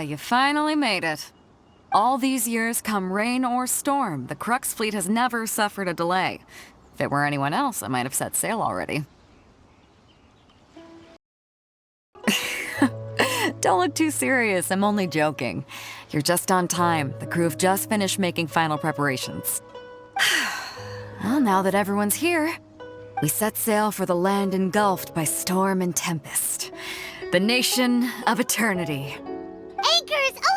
You finally made it. All these years, come rain or storm, the Crux fleet has never suffered a delay. If it were anyone else, I might have set sail already. Don't look too serious, I'm only joking. You're just on time. The crew have just finished making final preparations. Well, now that everyone's here, we set sail for the land engulfed by storm and tempest. The nation of eternity. Anchors away!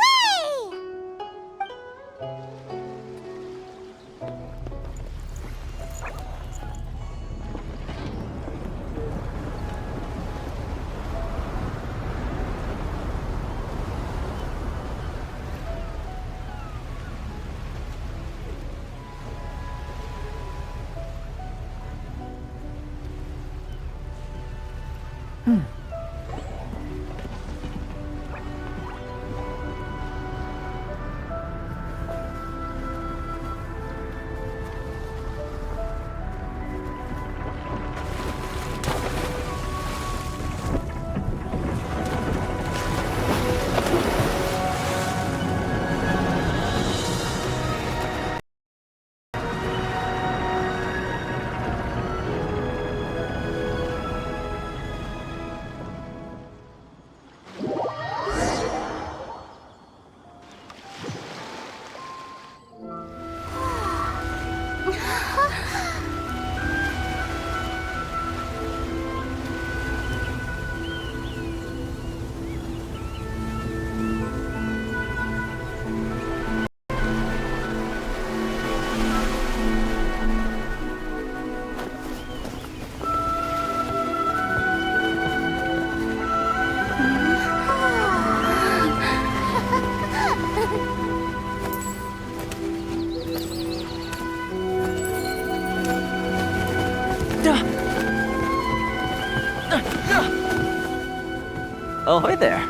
Ahoy there.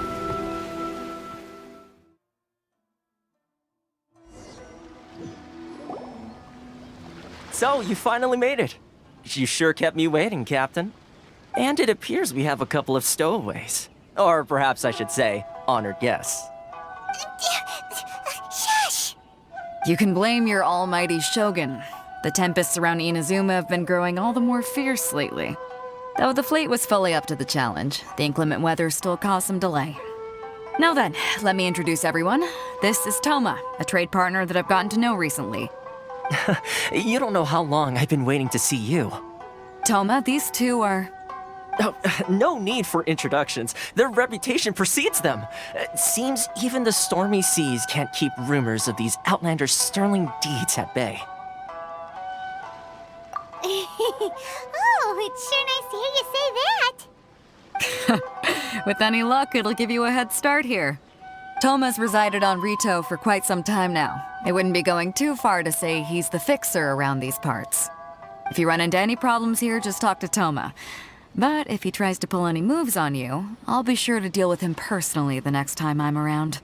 So, you finally made it. You sure kept me waiting, Captain. And it appears we have a couple of stowaways. Or perhaps I should say, honored guests. Shush! You can blame your almighty Shogun. The tempests around Inazuma have been growing all the more fierce lately. Though the fleet was fully up to the challenge, the inclement weather still caused some delay. Now then, let me introduce everyone. This is Toma, a trade partner that I've gotten to know recently. You don't know how long I've been waiting to see you. Toma, these two are... Oh, no need for introductions. Their reputation precedes them. Seems even the stormy seas can't keep rumors of these outlanders' sterling deeds at bay. Oh, it's sure nice to hear you say that. With any luck, it'll give you a head start here. Toma's resided on Rito for quite some time now. It wouldn't be going too far to say he's the fixer around these parts. If you run into any problems here, just talk to Toma. But if he tries to pull any moves on you, I'll be sure to deal with him personally the next time I'm around.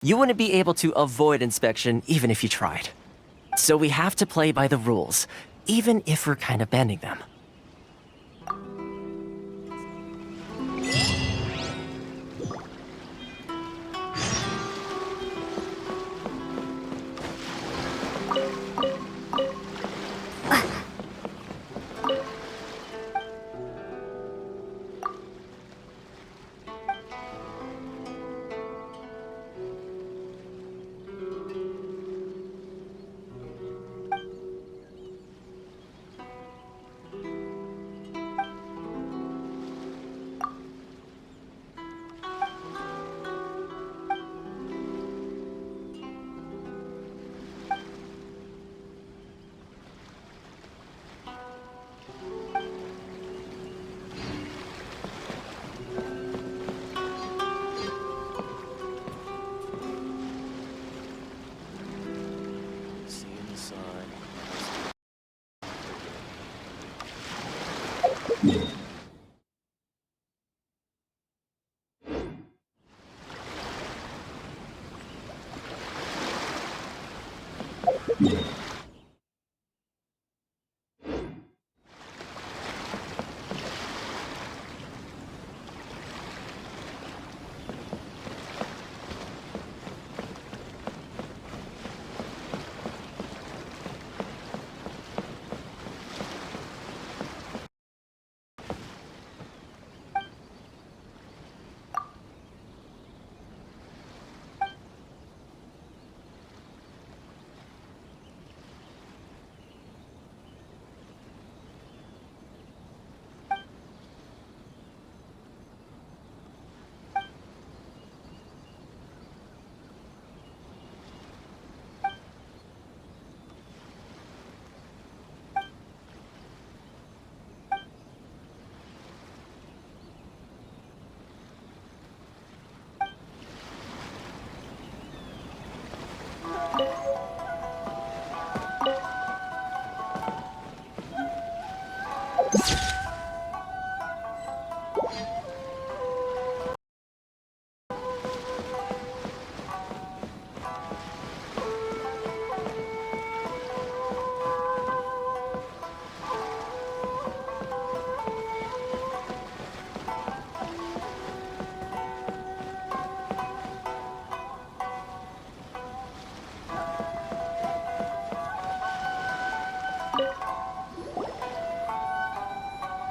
You wouldn't be able to avoid inspection even if you tried. So we have to play by the rules, even if we're kind of bending them.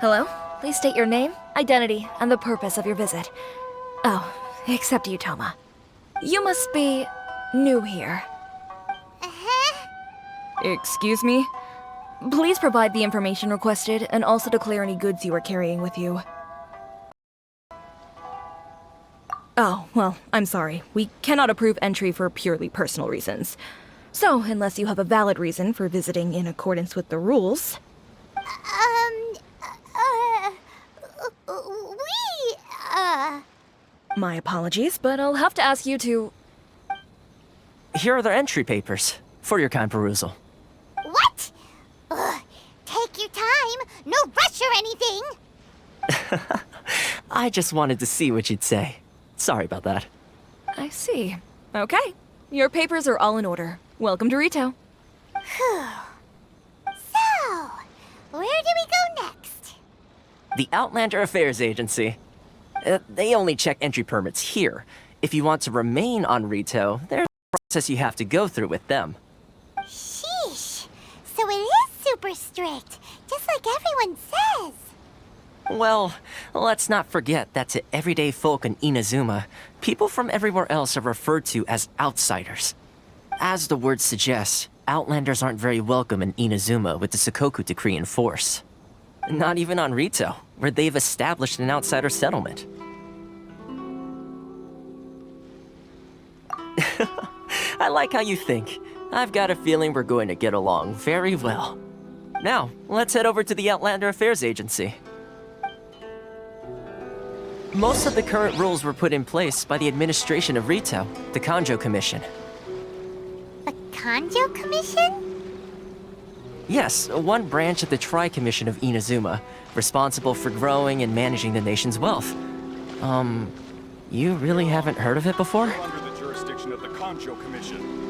Hello? Please state your name, identity, and the purpose of your visit. Oh, except you, Toma. You must be new here. Uh-huh. Excuse me? Please provide the information requested and also declare any goods you are carrying with you. Oh, well, I'm sorry. We cannot approve entry for purely personal reasons. So, unless you have a valid reason for visiting in accordance with the rules... My apologies, but I'll have to ask you to... Here are their entry papers for your kind perusal. What? Ugh, take your time. No rush or anything. I just wanted to see what you'd say. Sorry about that. I see. Okay. Your papers are all in order. Welcome to Rito. Whew. So, where do we go next? The Outlander Affairs Agency. They only check entry permits here. If you want to remain on Rito, there's a process you have to go through with them. Sheesh. So it is super strict, just like everyone says. Well, let's not forget that to everyday folk in Inazuma, people from everywhere else are referred to as outsiders. As the word suggests, Outlanders aren't very welcome in Inazuma with the Sakoku Decree in force. Not even on Rito, where they've established an outsider settlement. I like how you think. I've got a feeling we're going to get along very well. Now, let's head over to the Outlander Affairs Agency. Most of the current rules were put in place by the administration of Rito, the Kanjo Commission. The Kanjo Commission? Yes, one branch of the Tri-Commission of Inazuma, responsible for growing and managing the nation's wealth. You really haven't heard of it before? Under the jurisdiction of the Kanjo Commission.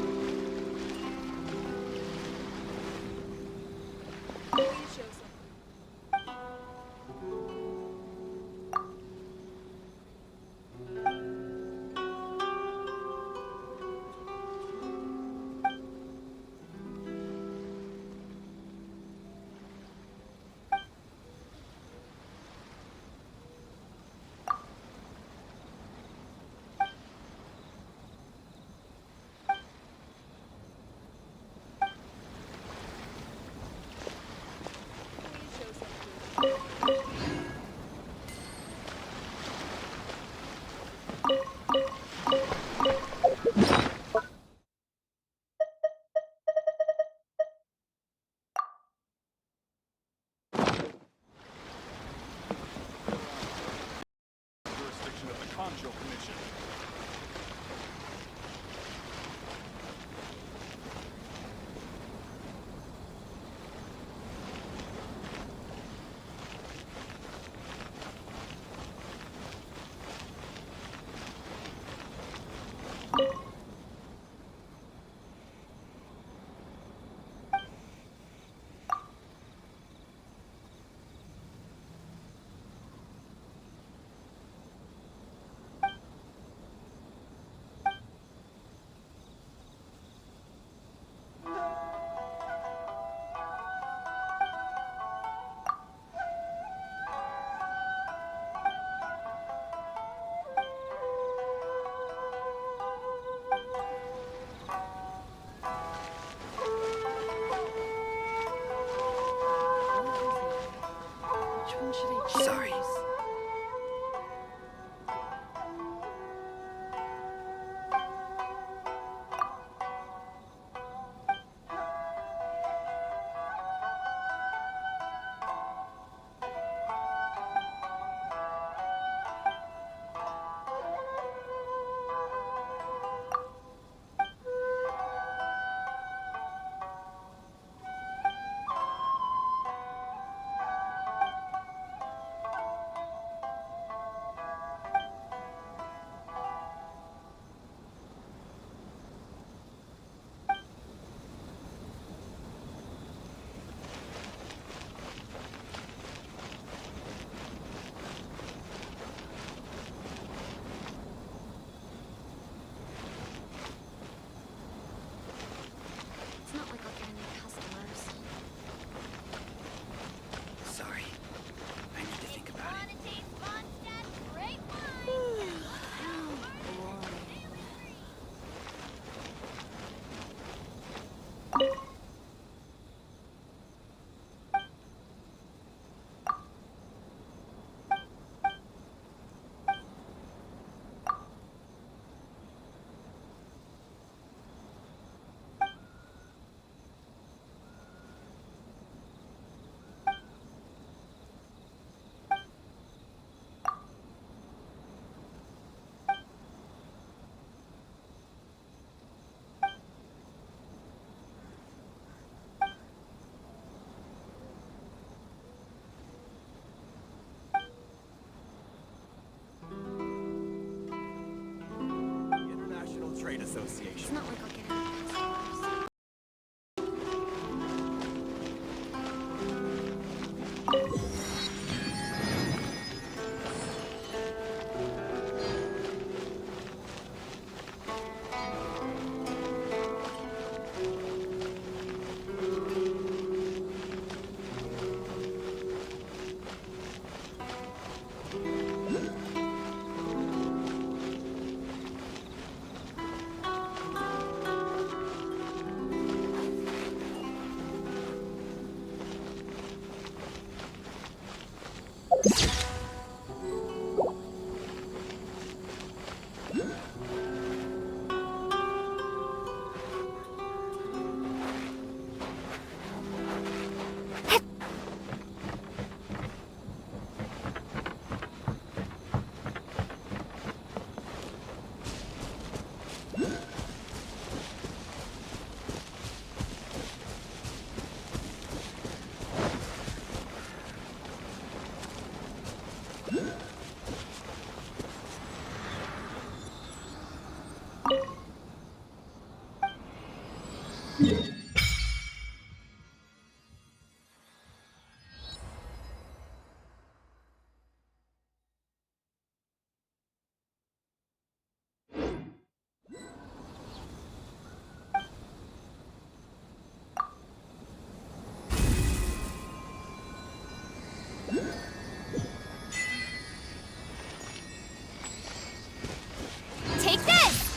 Trade Association. It's not like I'll get any customers. Take this!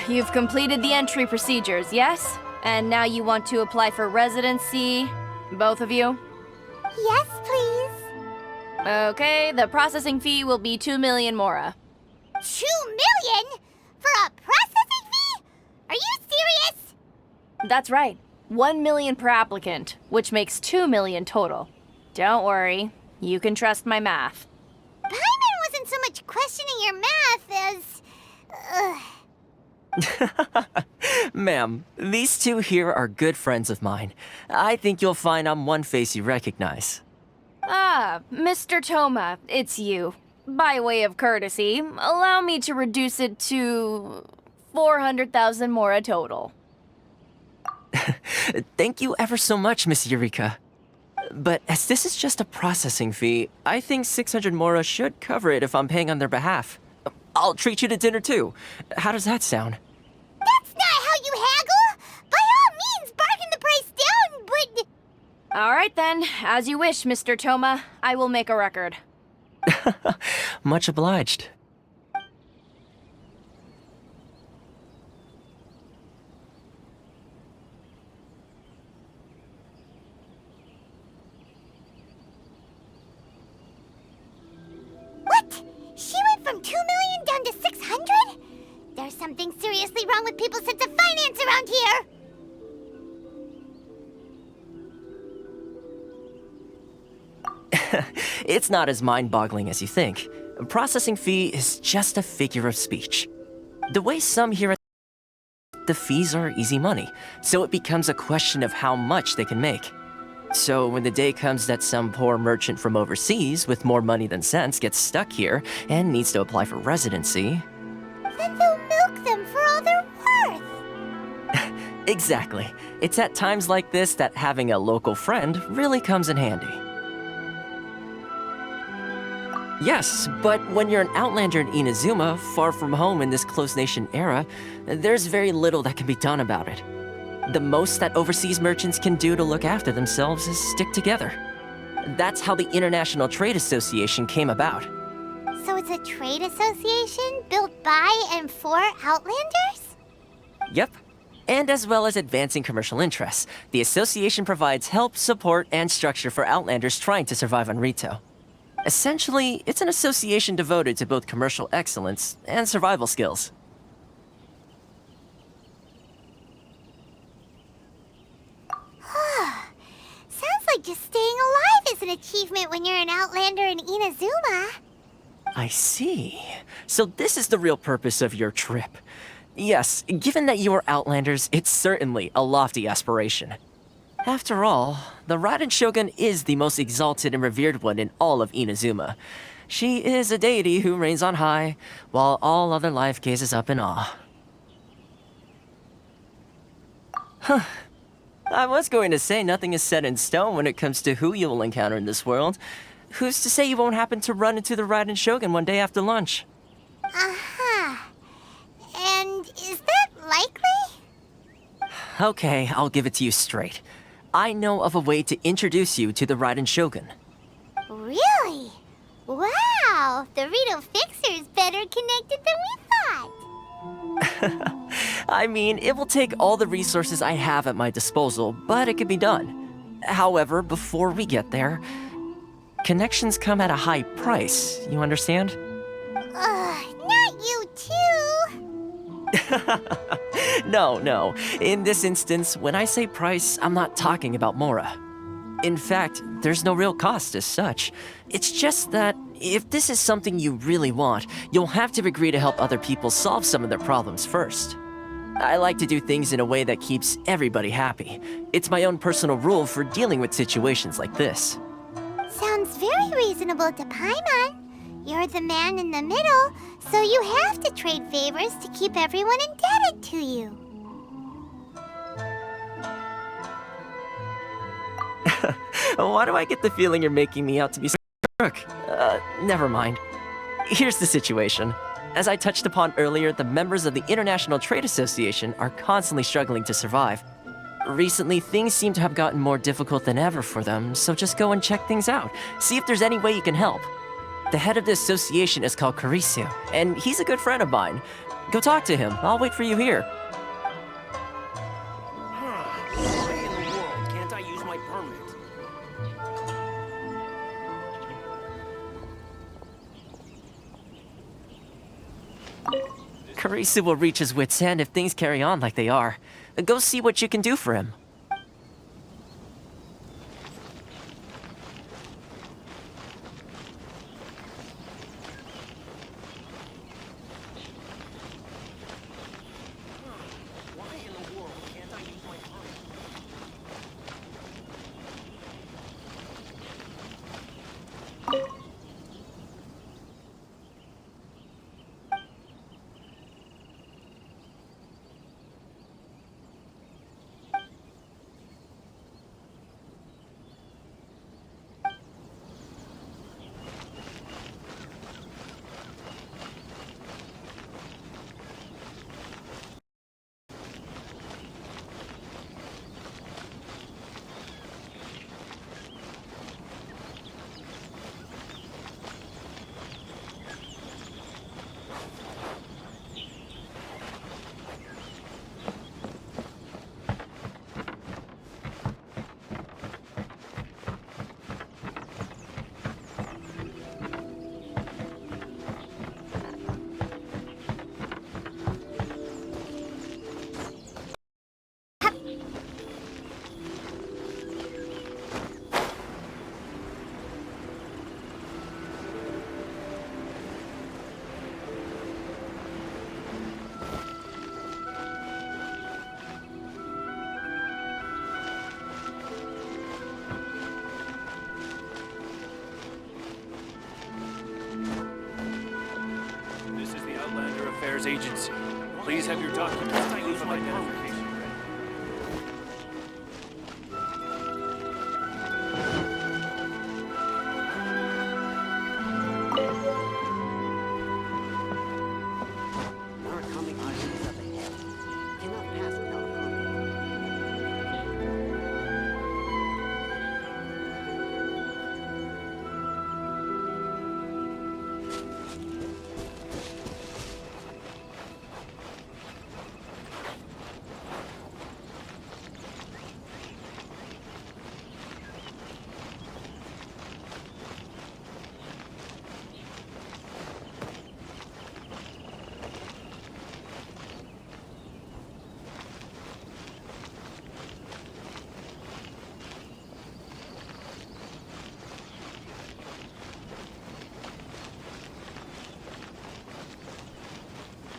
you've completed the entry procedures, yes? And now you want to apply for residency, both of you? Yes, please. Okay, the processing fee will be 2 million mora. 2 million? For a processing fee? Are you serious? That's right. 1 million per applicant, which makes 2 million total. Don't worry, you can trust my math. Paimon wasn't so much questioning your math as... Ma'am, these two here are good friends of mine. I think you'll find I'm one face you recognize. Ah, Mr. Toma, it's you. By way of courtesy, allow me to reduce it to 400,000 mora total. Thank you ever so much, Miss Eureka. But as this is just a processing fee, I think 600 mora should cover it if I'm paying on their behalf. I'll treat you to dinner too. How does that sound? That's not how you haggle! By all means, bargain the price down, but... All right then, as you wish, Mr. Toma. I will make a record. Much obliged. What? She went from 2 million down to 600? There's something seriously wrong with people's sense of finance around here! It's not as mind-boggling as you think. A processing fee is just a figure of speech. The way some here at the fees are easy money, so it becomes a question of how much they can make. So when the day comes that some poor merchant from overseas with more money than sense gets stuck here and needs to apply for residency... Then they'll milk them for all they're worth! Exactly. It's at times like this that having a local friend really comes in handy. Yes, but when you're an outlander in Inazuma, far from home in this closed nation era, there's very little that can be done about it. The most that overseas merchants can do to look after themselves is stick together. That's how the International Trade Association came about. So it's a trade association built by and for Outlanders? Yep. And as well as advancing commercial interests, the association provides help, support, and structure for Outlanders trying to survive on Rito. Essentially, it's an association devoted to both commercial excellence and survival skills. Sounds like just staying alive is an achievement when you're an Outlander in Inazuma. I see. So this is the real purpose of your trip. Yes, given that you are Outlanders, it's certainly a lofty aspiration. After all, the Raiden Shogun is the most exalted and revered one in all of Inazuma. She is a deity who reigns on high, while all other life gazes up in awe. Huh. I was going to say nothing is set in stone when it comes to who you will encounter in this world. Who's to say you won't happen to run into the Raiden Shogun one day after lunch? Uh-huh. And is that likely? Okay, I'll give it to you straight. I know of a way to introduce you to the Raiden Shogun. Really? Wow, the Rito Fixer's better connected than we thought. I mean, it will take all the resources I have at my disposal, but it can be done. However, before we get there, connections come at a high price, you understand? Not you too. No. In this instance, when I say price, I'm not talking about Mora. In fact, there's no real cost as such. It's just that if this is something you really want, you'll have to agree to help other people solve some of their problems first. I like to do things in a way that keeps everybody happy. It's my own personal rule for dealing with situations like this. Sounds very reasonable to Paimon. You're the man in the middle, so you have to trade favors to keep everyone indebted to you. Why do I get the feeling you're making me out to be some crook? Never mind. Here's the situation. As I touched upon earlier, the members of the International Trade Association are constantly struggling to survive. Recently, things seem to have gotten more difficult than ever for them, so just go and check things out. See if there's any way you can help. The head of the association is called Karisu, and he's a good friend of mine. Go talk to him. I'll wait for you here. Why in the world can't I use my permit? Karisu will reach his wit's end if things carry on like they are. Go see what you can do for him. Why in the world can't I use my permit? This is the Outlander Affairs Agency. Please have your documents and proof of identification ready. Oncoming items up ahead. Cannot pass without a permit.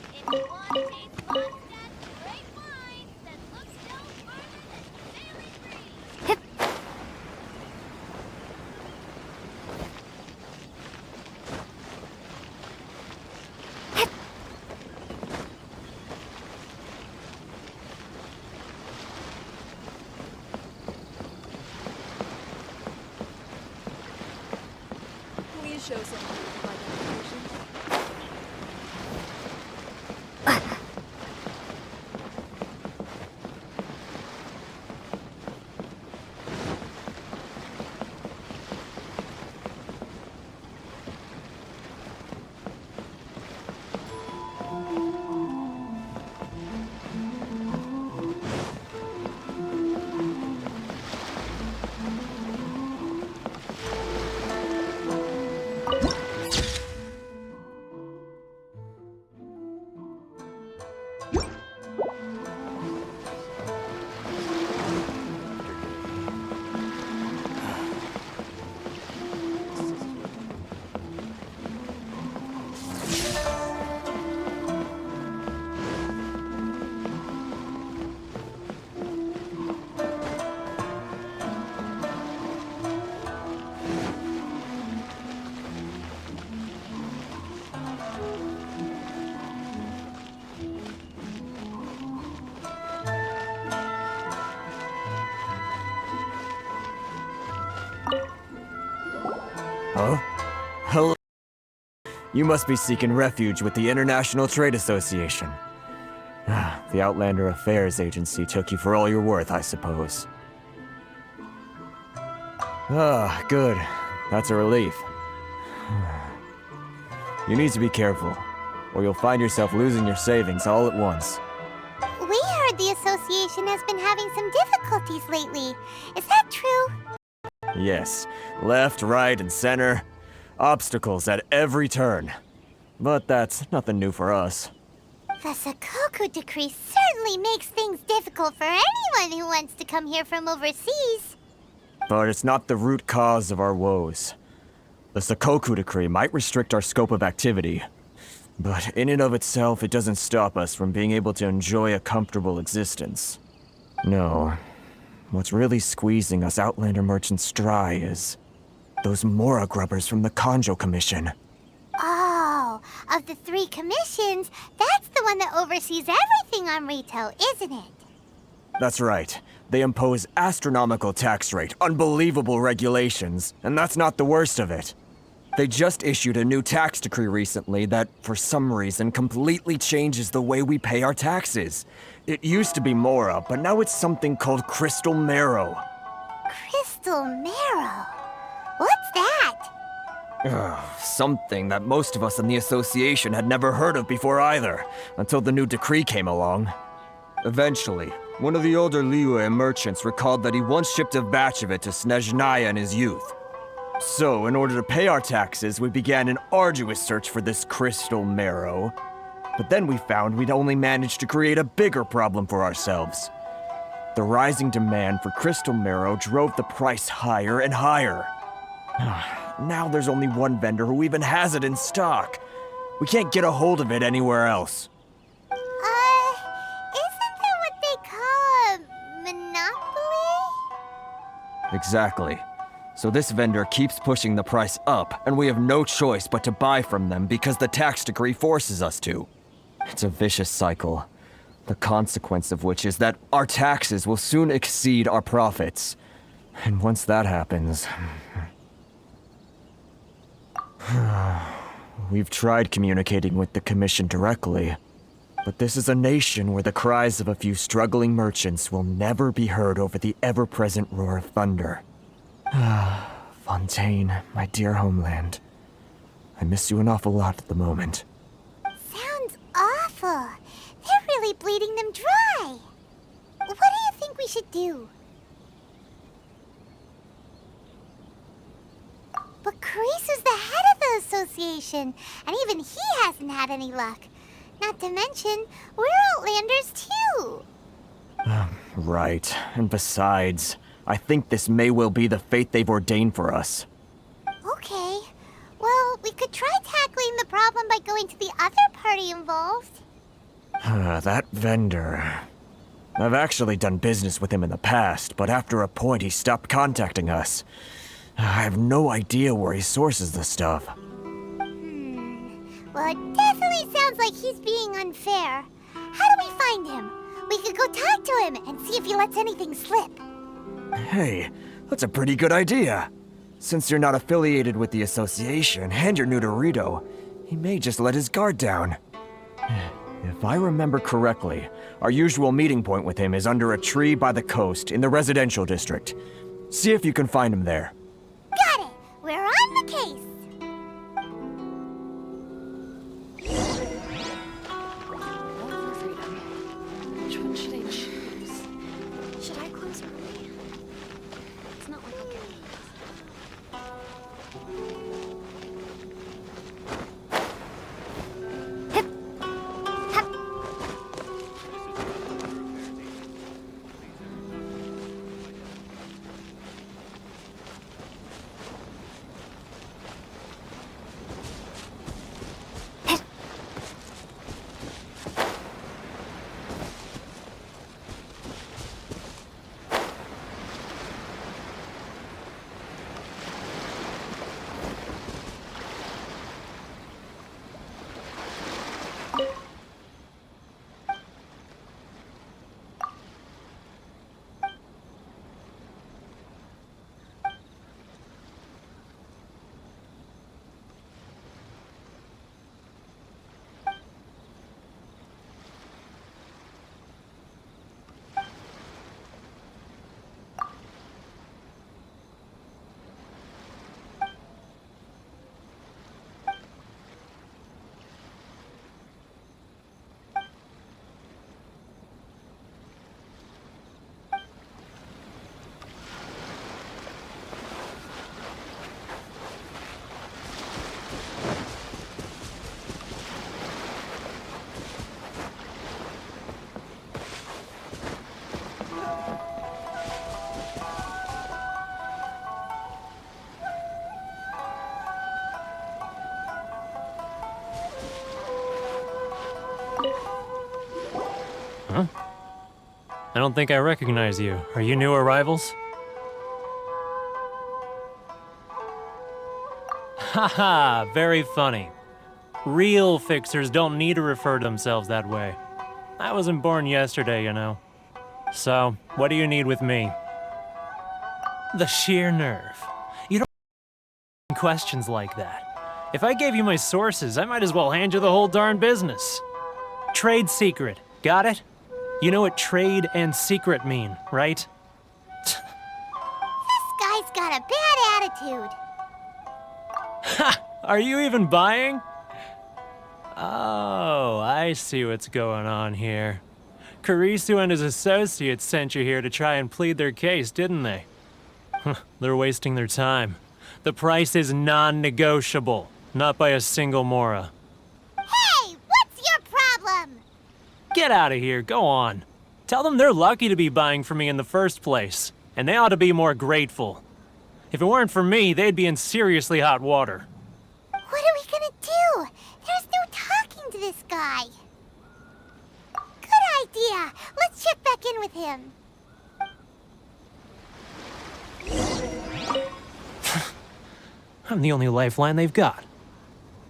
If you want to taste Mondstadt's great wines that look still further than sailing breeze. Please show some proof of identification. Huh? Hello? You must be seeking refuge with the International Trade Association. The Outlander Affairs Agency took you for all you're worth, I suppose. Ah, good. That's a relief. You need to be careful, or you'll find yourself losing your savings all at once. We heard the association has been having some difficulties lately. Is that true? Yes, left, right, and center. Obstacles at every turn. But that's nothing new for us. The Sakoku decree certainly makes things difficult for anyone who wants to come here from overseas. But it's not the root cause of our woes. The Sakoku decree might restrict our scope of activity, but in and of itself, it doesn't stop us from being able to enjoy a comfortable existence. No, what's really squeezing us Outlander merchants dry is those Mora grubbers from the Kanjo Commission. Oh, of the 3 commissions, that's the one that oversees everything on Rito, isn't it? That's right. They impose astronomical tax rate, unbelievable regulations, and that's not the worst of it. They just issued a new tax decree recently that, for some reason, completely changes the way we pay our taxes. It used to be Mora, but now it's something called Crystal Marrow. Crystal Marrow? What's that? Something that most of us in the association had never heard of before either, until the new decree came along. Eventually, one of the older Liyue merchants recalled that he once shipped a batch of it to Snezhnaya in his youth. So, in order to pay our taxes, we began an arduous search for this crystal marrow. But then we found we'd only managed to create a bigger problem for ourselves. The rising demand for crystal marrow drove the price higher and higher. Now there's only one vendor who even has it in stock. We can't get a hold of it anywhere else. Isn't that what they call a monopoly? Exactly. So this vendor keeps pushing the price up, and we have no choice but to buy from them because the tax decree forces us to. It's a vicious cycle, the consequence of which is that our taxes will soon exceed our profits. And once that happens... We've tried communicating with the Commission directly, but this is a nation where the cries of a few struggling merchants will never be heard over the ever-present roar of thunder. Fontaine, my dear homeland. I miss you an awful lot at the moment. Sounds awful. They're really bleeding them dry. What do you think we should do? But Carisu's the head of the association, and even he hasn't had any luck. Not to mention, we're Outlanders too. Right, and besides, I think this may well be the fate they've ordained for us. Okay. Well, we could try tackling the problem by going to the other party involved. That vendor... I've actually done business with him in the past, but after a point he stopped contacting us. I have no idea where he sources the stuff. Well, it definitely sounds like he's being unfair. How do we find him? We could go talk to him and see if he lets anything slip. Hey, that's a pretty good idea. Since you're not affiliated with the association and you're new to Rito, he may just let his guard down. If I remember correctly, our usual meeting point with him is under a tree by the coast in the residential district. See if you can find him there. Got it! We're on the case! Which one should I choose? Should I close early? It's not like I'll get I don't think I recognize you. Are you new arrivals? Haha, very funny. Real fixers don't need to refer to themselves that way. I wasn't born yesterday, you know. So, what do you need with me? The sheer nerve. You don't questions like that. If I gave you my sources, I might as well hand you the whole darn business. Trade secret, got it? You know what trade and secret mean, right? This guy's got a bad attitude. Ha! Are you even buying? Oh, I see what's going on here. Karisu and his associates sent you here to try and plead their case, didn't they? They're wasting their time. The price is non-negotiable, not by a single Mora. Hey, what's your problem? Get out of here, go on. Tell them they're lucky to be buying from me in the first place, and they ought to be more grateful. If it weren't for me, they'd be in seriously hot water. What are we gonna do? There's no talking to this guy. Good idea. Let's check back in with him. I'm the only lifeline they've got.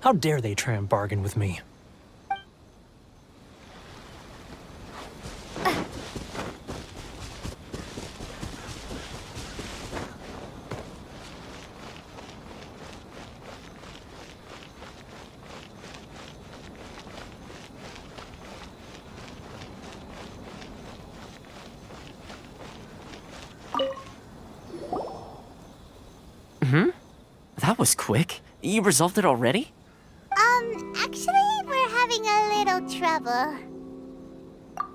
How dare they try and bargain with me? That was quick. You resolved it already? Actually, we're having a little trouble.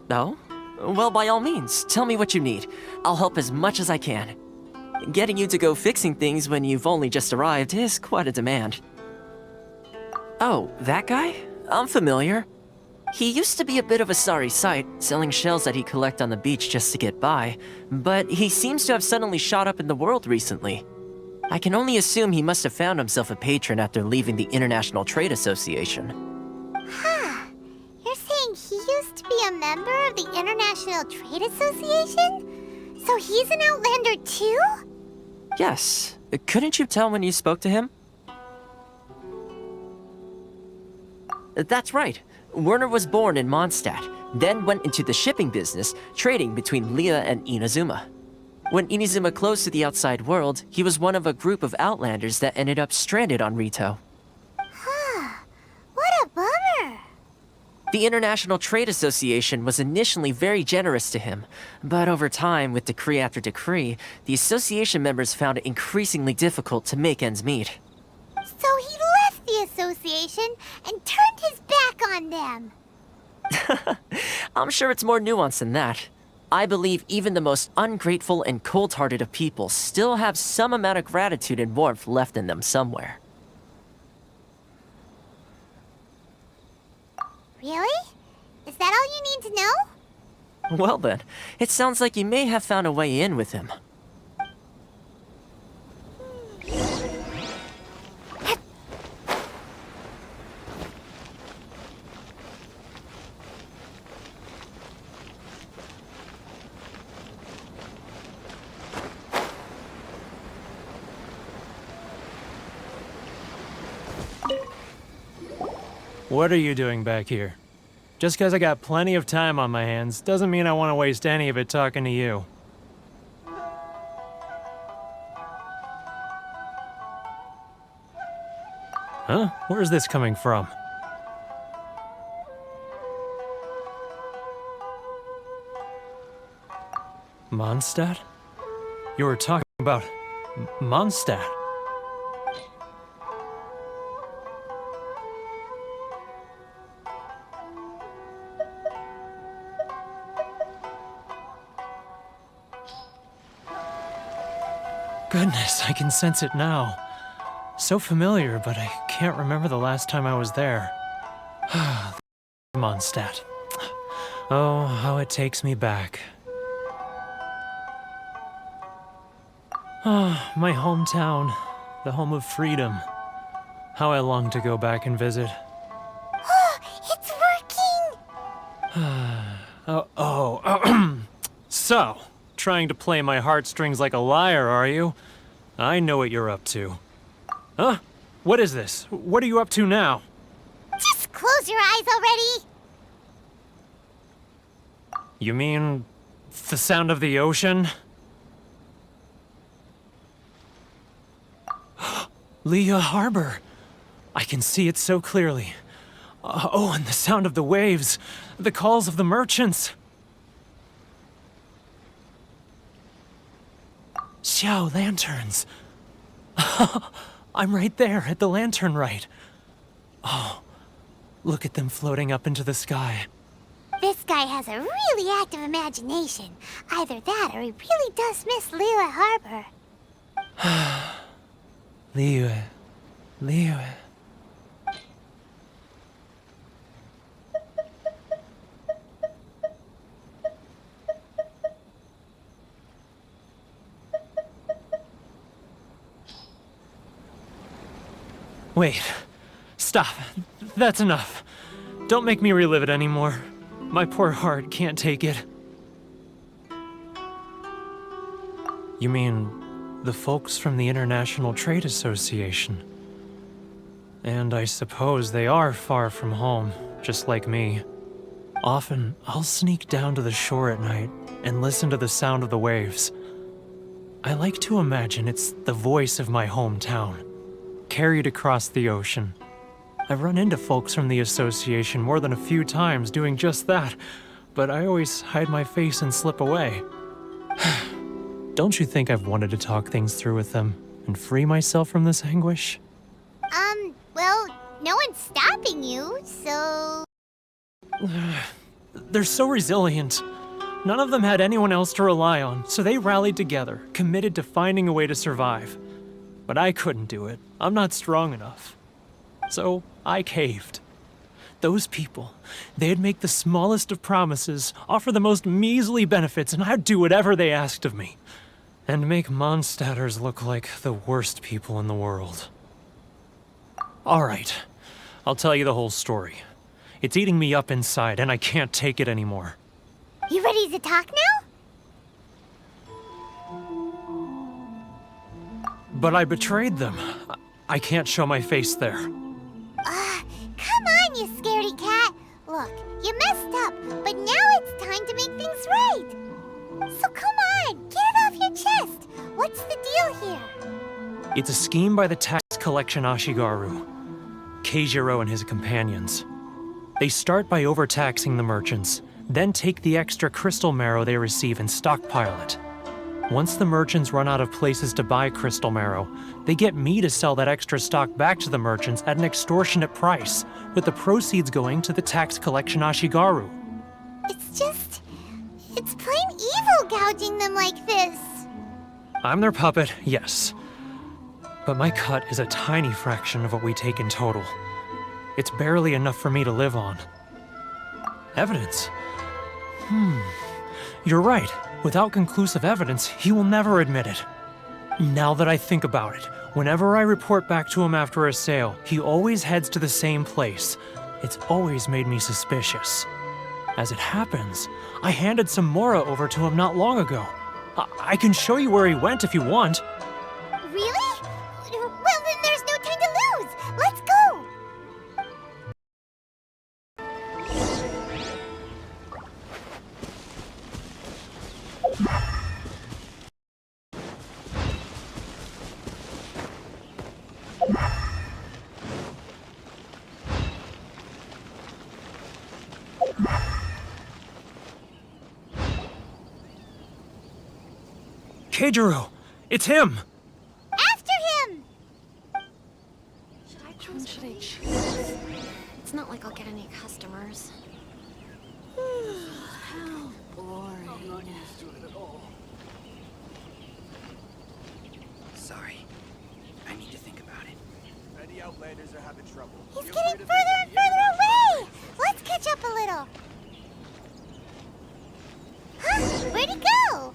No? Well, by all means, tell me what you need. I'll help as much as I can. Getting you to go fixing things when you've only just arrived is quite a demand. Oh, that guy? I'm familiar. He used to be a bit of a sorry sight, selling shells that he'd collect on the beach just to get by, but he seems to have suddenly shot up in the world recently. I can only assume he must have found himself a patron after leaving the International Trade Association. Huh. You're saying he used to be a member of the International Trade Association? So he's an Outlander too? Yes. Couldn't you tell when you spoke to him? That's right. Werner was born in Mondstadt, then went into the shipping business, trading between Leah and Inazuma. When Inazuma closed to the outside world, he was one of a group of Outlanders that ended up stranded on Rito. What a bummer. The International Trade Association was initially very generous to him, but over time, with decree after decree, the association members found it increasingly difficult to make ends meet. So he left the association and turned his back on them. I'm sure it's more nuanced than that. I believe even the most ungrateful and cold-hearted of people still have some amount of gratitude and warmth left in them somewhere. Really? Is that all you need to know? Well then, it sounds like you may have found a way in with him. What are you doing back here? Just because I got plenty of time on my hands doesn't mean I want to waste any of it talking to you. Huh? Where's this coming from? Mondstadt? You were talking about Mondstadt. Goodness, I can sense it now. So familiar, but I can't remember the last time I was there. Mondstadt. Oh, how it takes me back. Ah, my hometown, the home of freedom. How I long to go back and visit. It's working! Oh, So, trying to play my heartstrings like a liar, are you? I know what you're up to. Huh? What is this? What are you up to now? Just close your eyes already! You mean the sound of the ocean? Leah Harbor. I can see it so clearly. Oh, and the sound of the waves. The calls of the merchants. Xiao lanterns. I'm right there at the lantern right. Oh, look at them floating up into the sky. This guy has a really active imagination. Either that or he really does miss Liyue Harbor. Liyue. Liyue. Wait. Stop. That's enough. Don't make me relive it anymore. My poor heart can't take it. You mean the folks from the International Trade Association? And I suppose they are far from home, just like me. Often, I'll sneak down to the shore at night and listen to the sound of the waves. I like to imagine it's the voice of my hometown, carried across the ocean. I've run into folks from the association more than a few times doing just that, but I always hide my face and slip away. Don't you think I've wanted to talk things through with them and free myself from this anguish? Well, no one's stopping you, so... They're so resilient. None of them had anyone else to rely on, so they rallied together, committed to finding a way to survive. But I couldn't do it. I'm not strong enough. So I caved. Those people, they'd make the smallest of promises, offer the most measly benefits, and I'd do whatever they asked of me. And make Mondstadters look like the worst people in the world. All right, I'll tell you the whole story. It's eating me up inside, and I can't take it anymore. You ready to talk now? But I betrayed them. I can't show my face there. Come on, you scaredy cat. Look, you messed up, but now it's time to make things right. So come on, get it off your chest. What's the deal here? It's a scheme by the tax collection Ashigaru, Keijiro and his companions. They start by overtaxing the merchants, then take the extra crystal marrow they receive and stockpile it. Once the merchants run out of places to buy crystal marrow, they get me to sell that extra stock back to the merchants at an extortionate price, with the proceeds going to the tax collection Ashigaru. It's plain evil gouging them like this. I'm their puppet, yes. But my cut is a tiny fraction of what we take in total. It's barely enough for me to live on. Evidence? You're right. Without conclusive evidence, he will never admit it. Now that I think about it, whenever I report back to him after a sale, he always heads to the same place. It's always made me suspicious. As it happens, I handed some Mora over to him not long ago. I can show you where he went if you want. Really? Well, then there's no time to lose. Let's go. Keijiro! It's him! After him! Should I choose? It's not like I'll get any customers. How boring. I'm not used to it at all. Sorry. I need to think about it. Any Outlanders are having trouble. He's getting further and further away! Let's catch up a little. Huh? Where'd he go?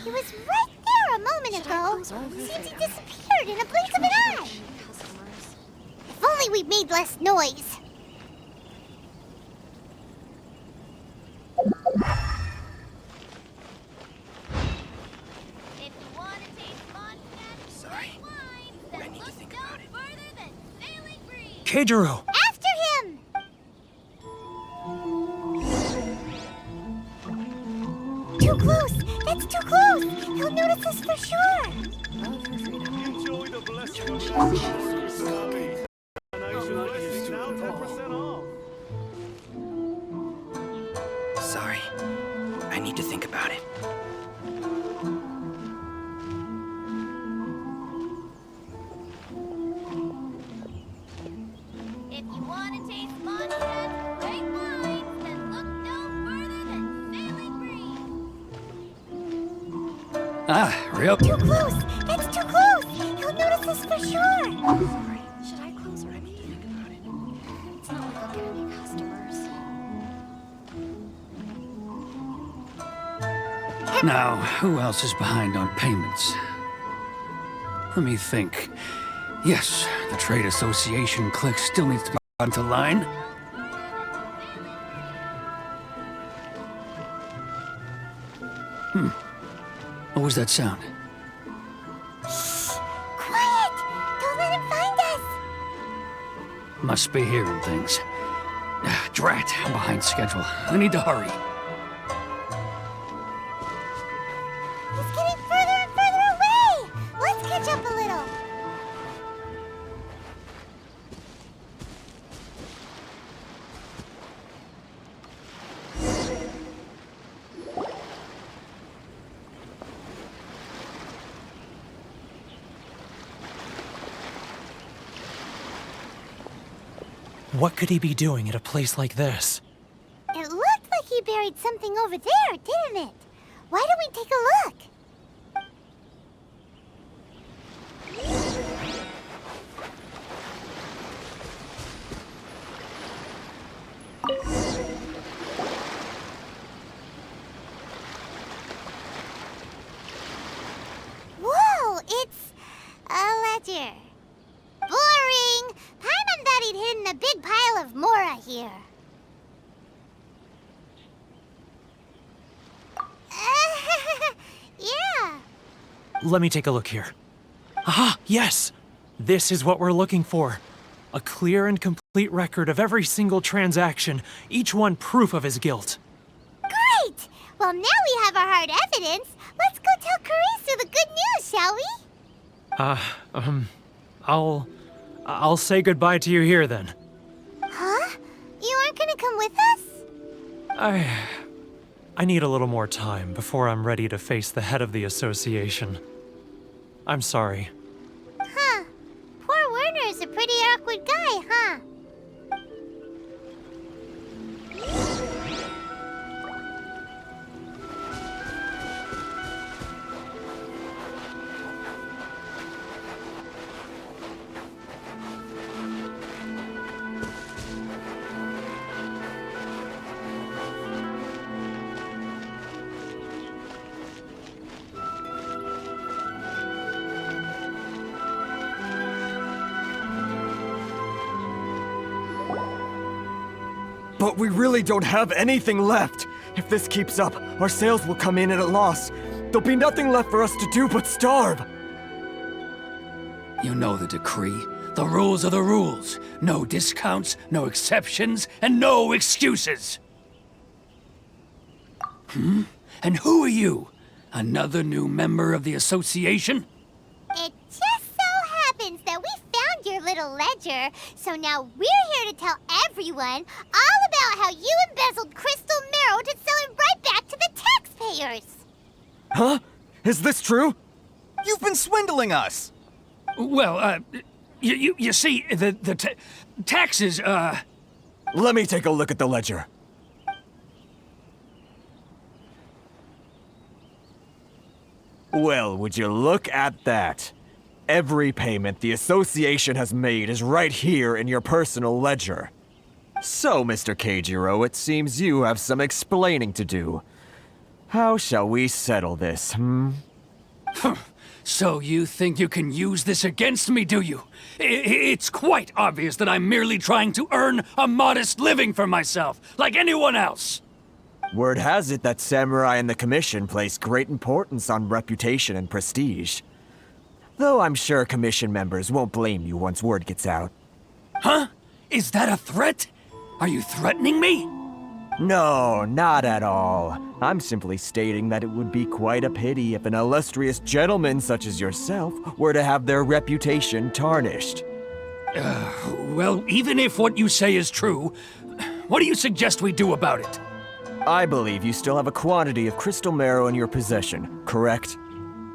He was right there a moment ago. Seems he disappeared in a blink of an eye. Customers. If only we made less noise. Keijiro! After him! Too close! That's too close! He'll notice us for sure! Enjoy the blessing of that. Now 10% off. Sorry. I need to think about it. If you want to taste Montana's great wines, then look no further than Sailing Breeze. Ah, real. Too close! That's too close! He'll notice us for sure! Sorry. Should I close or I need to think about it? It's not like I'll get any customers. Now, who else is behind on payments? Let me think. Yes, the Trade Association clique still needs to be onto line. What was that sound? Quiet! Don't let him find us! Must be hearing things. Drat, I'm behind schedule. I need to hurry. He's getting further and further away! Let's catch up a little! What could he be doing at a place like this? It looked like he buried something over there, didn't it? Why don't we take a look? Whoa, it's a ledger. Boring! Paimon thought he'd hidden a big pile of Mora here. Yeah. Let me take a look here. Aha! Yes! This is what we're looking for. A clear and complete record of every single transaction, each one proof of his guilt. Great! Well, now we have our hard evidence. Let's go tell Karisu the good news, shall we? I'll say goodbye to you here then. Huh? You aren't gonna come with us? I need a little more time before I'm ready to face the head of the association. I'm sorry. Huh. Poor Werner's a pretty awkward guy, huh? But we really don't have anything left. If this keeps up, our sales will come in at a loss. There'll be nothing left for us to do but starve. You know the decree. The rules are the rules. No discounts, no exceptions, and no excuses. And who are you? Another new member of the association? It just so happens that we found your little ledger, so now we're here to tell everyone all about how you embezzled crystal marrow to sell it right back to the taxpayers. Huh? Is this true? You've been swindling us! Well, you see, the taxes, Let me take a look at the ledger. Well, would you look at that? Every payment the association has made is right here in your personal ledger. So, Mr. Keijiro, it seems you have some explaining to do. How shall we settle this, So you think you can use this against me, do you? It's quite obvious that I'm merely trying to earn a modest living for myself, like anyone else. Word has it that samurai and the commission place great importance on reputation and prestige. Though I'm sure commission members won't blame you once word gets out. Huh? Is that a threat? Are you threatening me? No, not at all. I'm simply stating that it would be quite a pity if an illustrious gentleman such as yourself were to have their reputation tarnished. Well, even if what you say is true, what do you suggest we do about it? I believe you still have a quantity of crystal marrow in your possession, correct?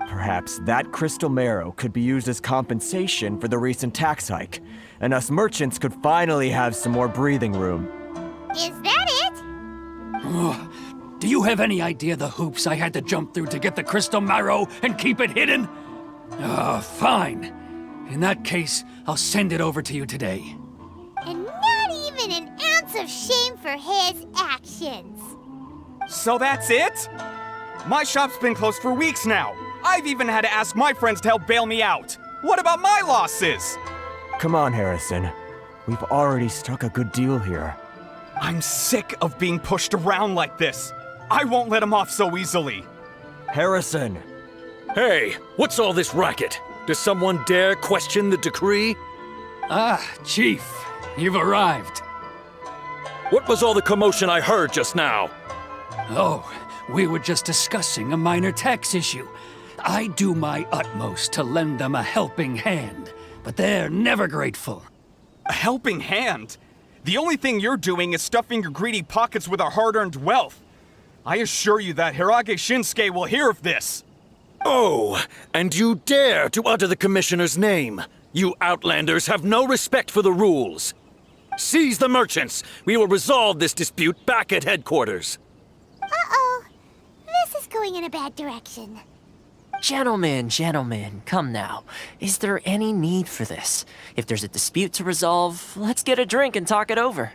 Perhaps that crystal marrow could be used as compensation for the recent tax hike, and us merchants could finally have some more breathing room. Is that it? Do you have any idea the hoops I had to jump through to get the crystal marrow and keep it hidden? Fine. In that case, I'll send it over to you today. And not even an ounce of shame for his actions. So that's it? My shop's been closed for weeks now. I've even had to ask my friends to help bail me out. What about my losses? Come on, Harrison. We've already struck a good deal here. I'm sick of being pushed around like this. I won't let him off so easily. Harrison! Hey, what's all this racket? Does someone dare question the decree? Chief, you've arrived. What was all the commotion I heard just now? Oh, we were just discussing a minor tax issue. I do my utmost to lend them a helping hand, but they're never grateful. A helping hand? The only thing you're doing is stuffing your greedy pockets with our hard-earned wealth. I assure you that Hirage Shinsuke will hear of this. Oh, and you dare to utter the Commissioner's name. You Outlanders have no respect for the rules. Seize the merchants. We will resolve this dispute back at headquarters. Uh-oh. This is going in a bad direction. Gentlemen, come now. Is there any need for this? If there's a dispute to resolve, let's get a drink and talk it over.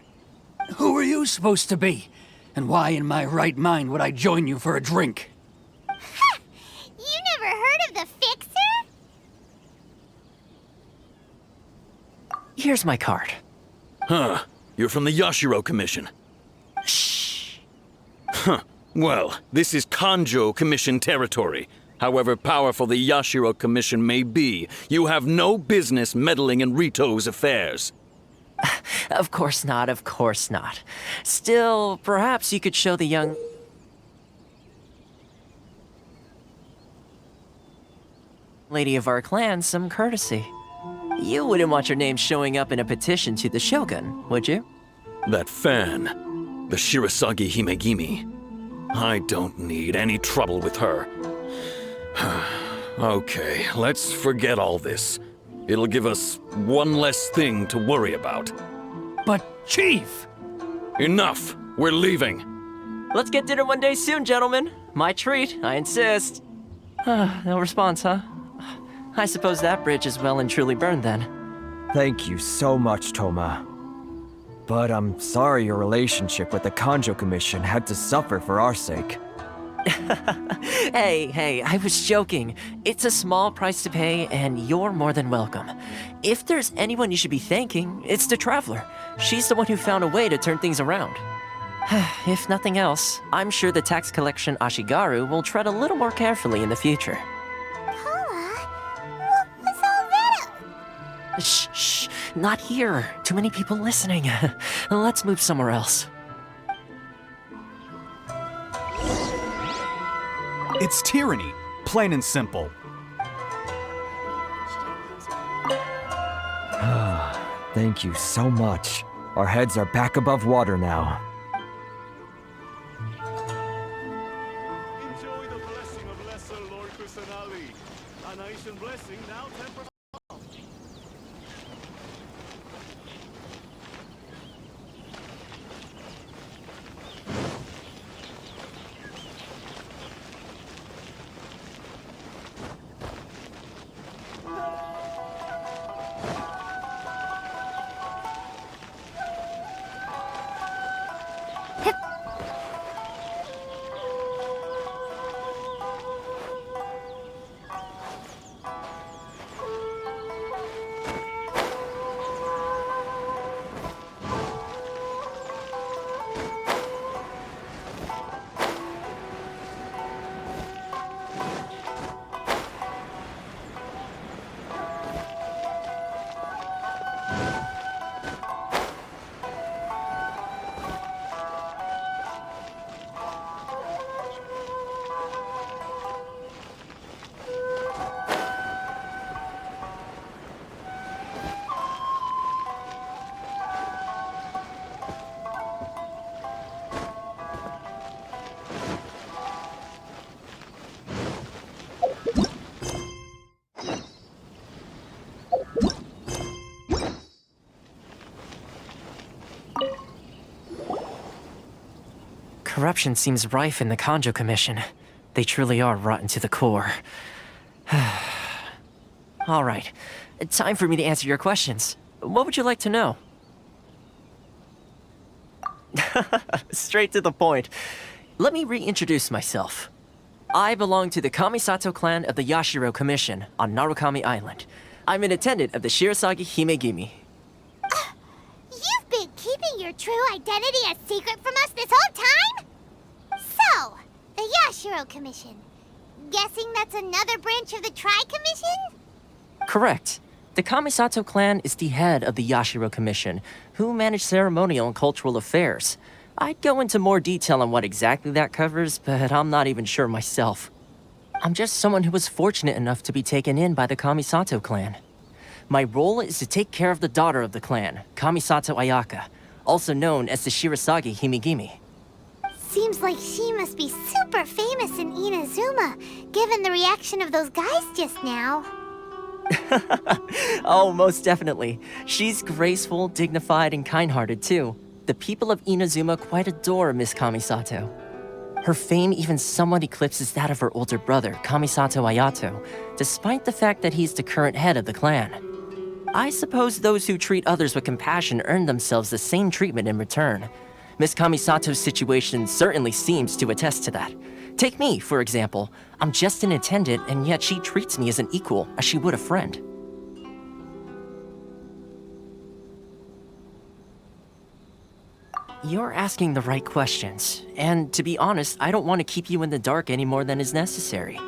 Who are you supposed to be? And why in my right mind would I join you for a drink? Ha! You never heard of the Fixer? Here's my card. Huh. You're from the Yashiro Commission. Shh. Huh. Well, this is Kanjo Commission territory. However powerful the Yashiro Commission may be, you have no business meddling in Rito's affairs. Of course not, of course not. Still, perhaps you could show the young lady of our clan some courtesy. You wouldn't want your name showing up in a petition to the Shogun, would you? That fan, the Shirasagi Himegimi. I don't need any trouble with her. Okay, let's forget all this. It'll give us one less thing to worry about. But, Chief! Enough! We're leaving. Let's get dinner one day soon, gentlemen. My treat, I insist. No response, huh? I suppose that bridge is well and truly burned then. Thank you so much, Toma. But I'm sorry your relationship with the Kanjo Commission had to suffer for our sake. Hey, I was joking. It's a small price to pay, and you're more than welcome. If there's anyone you should be thanking, it's the Traveler. She's the one who found a way to turn things around. If nothing else, I'm sure the tax collection Ashigaru will tread a little more carefully in the future. Paula? What was all that? Shh, not here. Too many people listening. Let's move somewhere else. It's tyranny, plain and simple. Thank you so much. Our heads are back above water now. Enjoy the blessing of Lesser Lord Kusanali. An ancient blessing now tempers. Corruption seems rife in the Kanjo Commission. They truly are rotten to the core. All right, time for me to answer your questions. What would you like to know? Straight to the point. Let me reintroduce myself. I belong to the Kamisato clan of the Yashiro Commission on Narukami Island. I'm an attendant of the Shirasagi Himegimi. You've been keeping your true identity a secret from us this whole time? So, the Yashiro Commission. Guessing that's another branch of the Tri-Commission? Correct. The Kamisato clan is the head of the Yashiro Commission, who manage ceremonial and cultural affairs. I'd go into more detail on what exactly that covers, but I'm not even sure myself. I'm just someone who was fortunate enough to be taken in by the Kamisato clan. My role is to take care of the daughter of the clan, Kamisato Ayaka, also known as the Shirasagi Himegimi. Seems like she must be super famous in Inazuma, given the reaction of those guys just now. Oh, most definitely. She's graceful, dignified, and kind-hearted too. The people of Inazuma quite adore Miss Kamisato. Her fame even somewhat eclipses that of her older brother, Kamisato Ayato, despite the fact that he's the current head of the clan. I suppose those who treat others with compassion earn themselves the same treatment in return. Miss Kamisato's situation certainly seems to attest to that. Take me, for example. I'm just an attendant, and yet she treats me as an equal, as she would a friend. You're asking the right questions, and to be honest, I don't want to keep you in the dark any more than is necessary.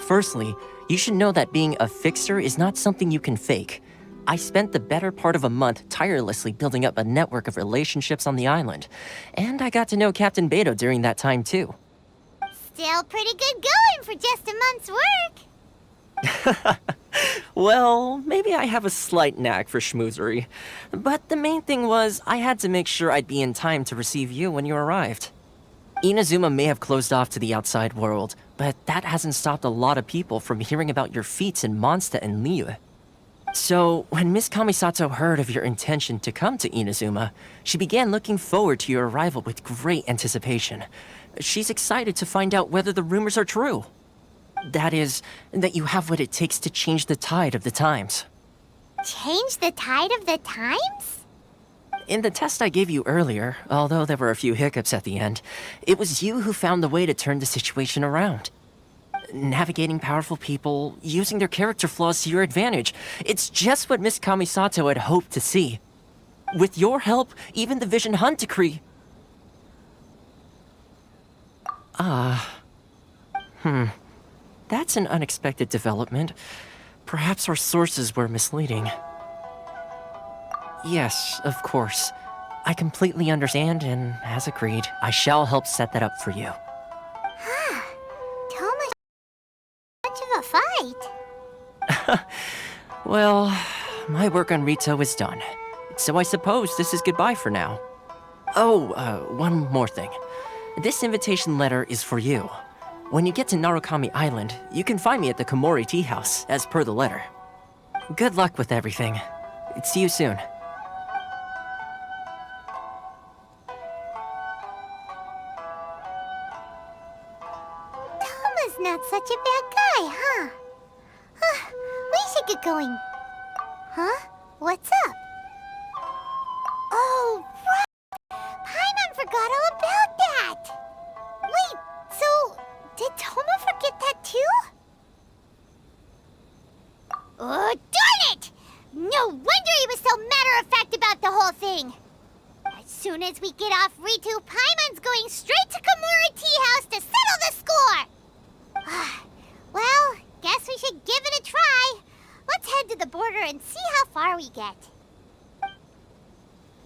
Firstly, you should know that being a fixer is not something you can fake. I spent the better part of a month tirelessly building up a network of relationships on the island, and I got to know Captain Beto during that time too. Still pretty good going for just a month's work. Well, maybe I have a slight knack for schmoozery, but the main thing was I had to make sure I'd be in time to receive you when you arrived. Inazuma may have closed off to the outside world, but that hasn't stopped a lot of people from hearing about your feats in Mondstadt and Liyue. So, when Miss Kamisato heard of your intention to come to Inazuma, she began looking forward to your arrival with great anticipation. She's excited to find out whether the rumors are true. That is, that you have what it takes to change the tide of the times. Change the tide of the times? In the test I gave you earlier, although there were a few hiccups at the end, it was you who found the way to turn the situation around. Navigating powerful people, using their character flaws to your advantage. It's just what Miss Kamisato had hoped to see. With your help, even the Vision Hunt decree... That's an unexpected development. Perhaps our sources were misleading. Yes, of course. I completely understand, and as agreed, I shall help set that up for you. Toma, much of a fight. Well, my work on Rito is done. So I suppose this is goodbye for now. Oh, one more thing. This invitation letter is for you. When you get to Narukami Island, you can find me at the Komori Tea House, as per the letter. Good luck with everything. See you soon. Toma's not such a bad guy, huh? We should get going. Huh? What's up? Oh, right! Paimon forgot all about that! Wait, so... did Toma forget that too? Oh, darn it! No wonder he was so matter-of-fact about the whole thing! As soon as we get off Ritu, Paimon's going straight to Komori Tea House to settle the score! Well, guess we should give it a try. Let's head to the border and see how far we get.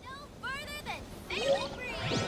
No further than sailing breeze!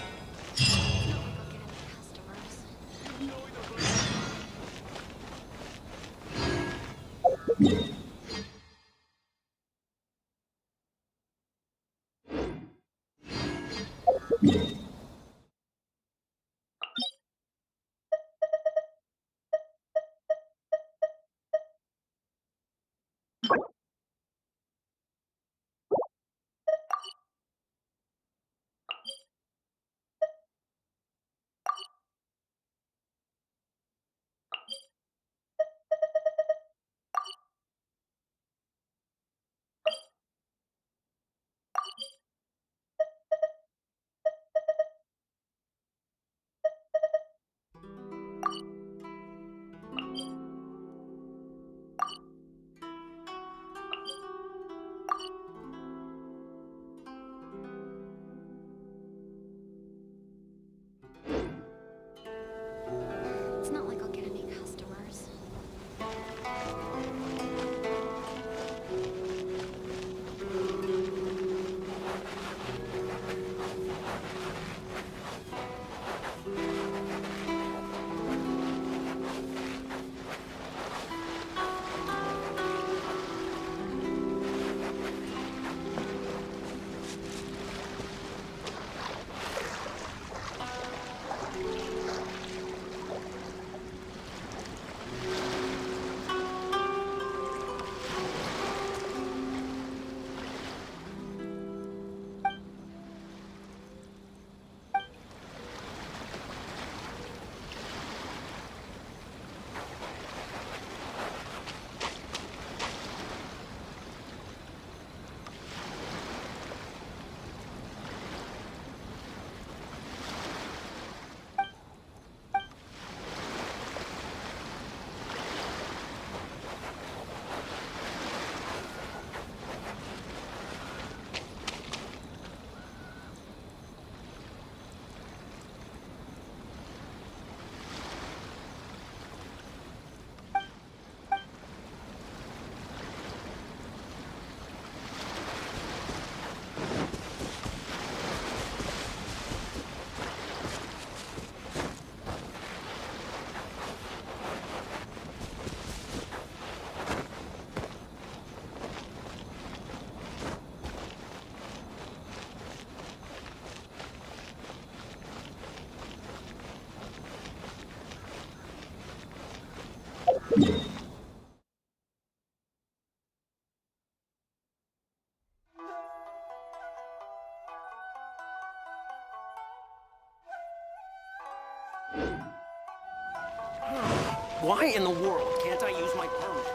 Why in the world can't I use my permit?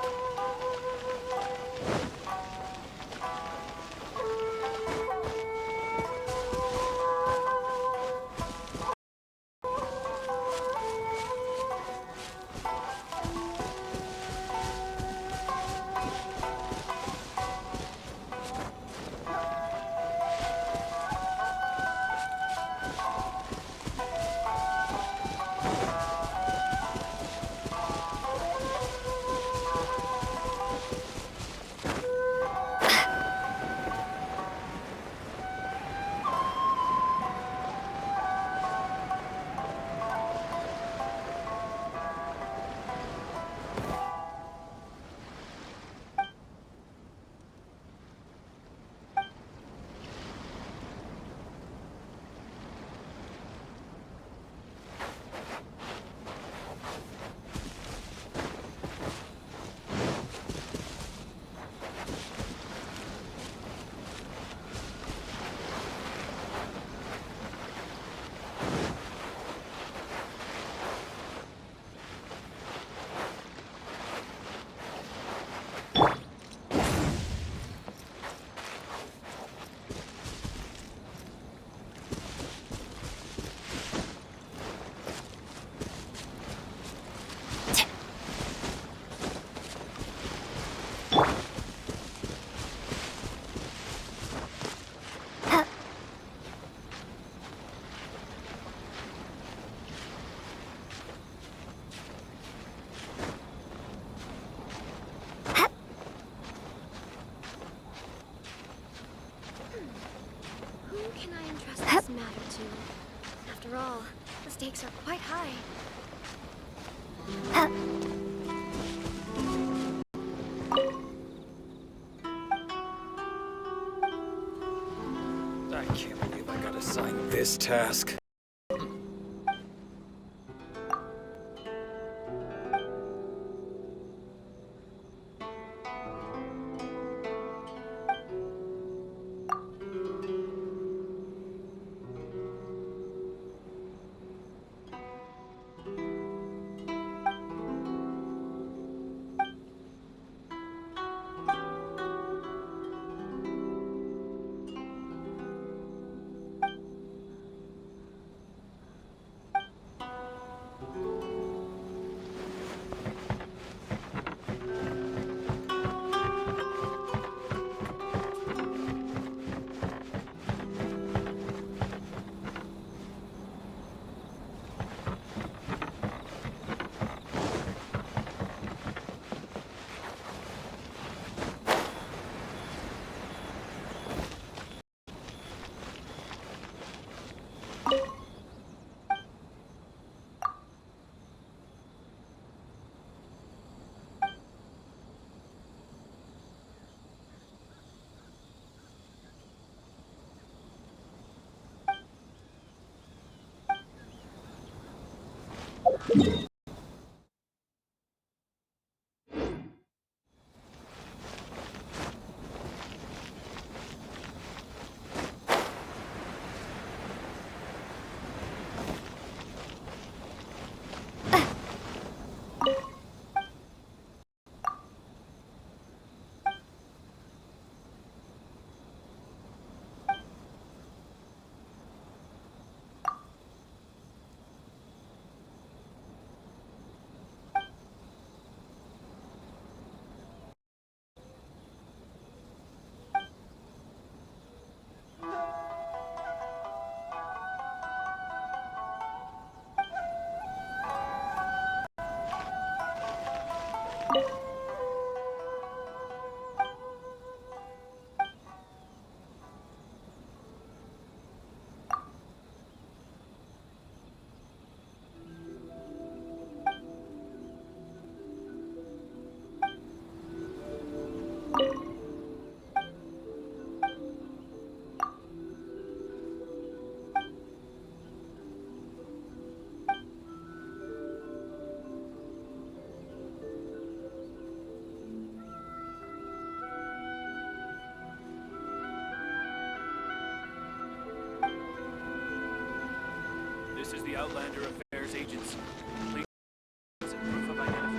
Who can I entrust this matter to? After all, the stakes are quite high. I can't believe I got assigned this task. This is the Outlander Affairs Agency. Please proof of identification.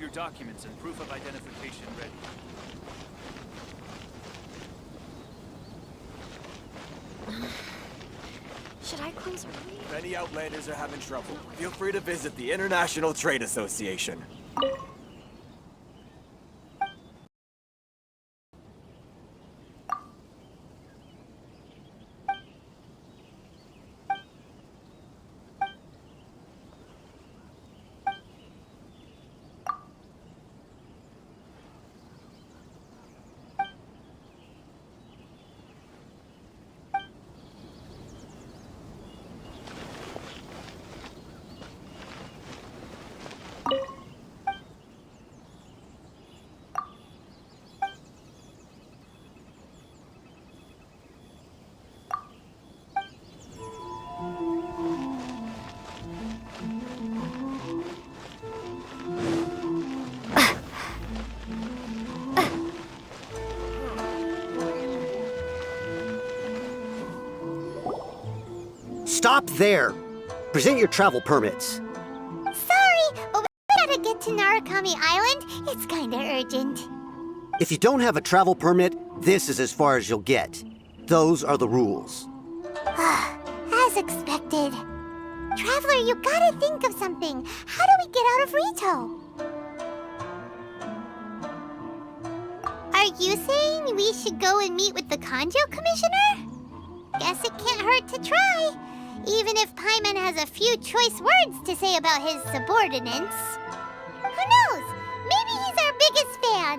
have your documents and proof of identification ready. Should I close early? If any Outlanders are having trouble, feel free to visit the International Trade Association. Stop there! Present your travel permits. Sorry, but we gotta get to Narukami Island. It's kinda urgent. If you don't have a travel permit, this is as far as you'll get. Those are the rules. As expected. Traveler, you gotta think of something. How do we get out of Rito? Are you saying we should go and meet with the Kanjo Commissioner? Guess it can't hurt to try. Even if Paimon has a few choice words to say about his subordinates. Who knows? Maybe he's our biggest fan.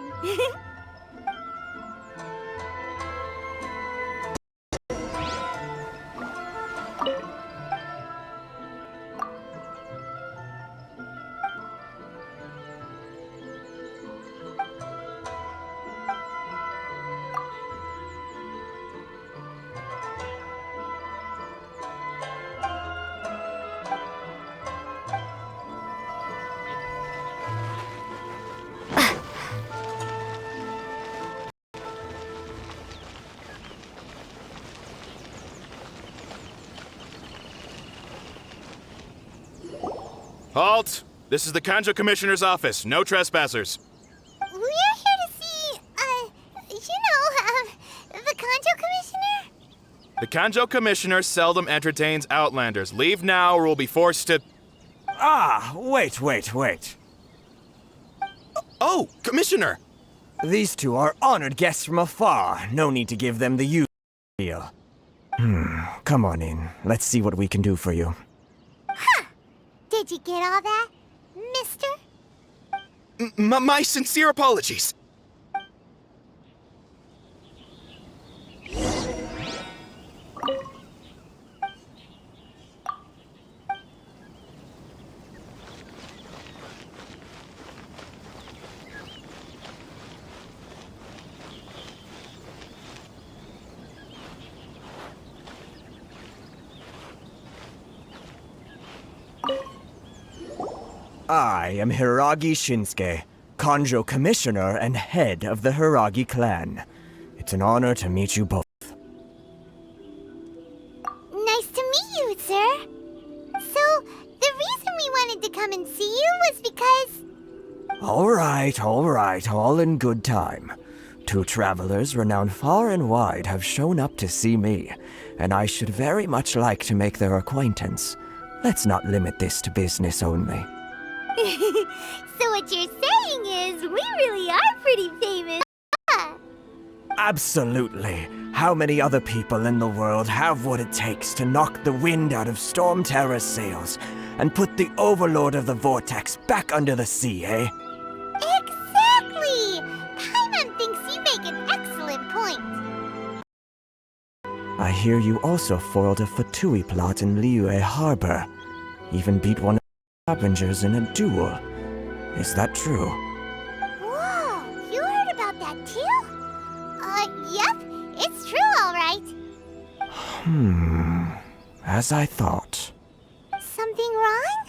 Halt! This is the Kanjo Commissioner's office. No trespassers. We're here to see, the Kanjo Commissioner? The Kanjo Commissioner seldom entertains Outlanders. Leave now or we'll be forced to... Ah, wait. Oh, Commissioner! These two are honored guests from afar. No need to give them the usual deal. Come on in. Let's see what we can do for you. Huh! Did you get all that, mister? My sincere apologies. I am Hiragi Shinsuke, Kanjo Commissioner and head of the Hiragi clan. It's an honor to meet you both. Nice to meet you, sir. So, the reason we wanted to come and see you was because... All right, all in good time. Two travelers renowned far and wide have shown up to see me, and I should very much like to make their acquaintance. Let's not limit this to business only. So what you're saying is, we really are pretty famous, huh? Absolutely. How many other people in the world have what it takes to knock the wind out of Storm Terror's sails and put the Overlord of the Vortex back under the sea, eh? Exactly! Paimon thinks you make an excellent point. I hear you also foiled a Fatui plot in Liyue Harbor. Even beat one of the Harbingers in a duel. Is that true? Whoa, you heard about that too? Yep, it's true, all right. As I thought. Something wrong?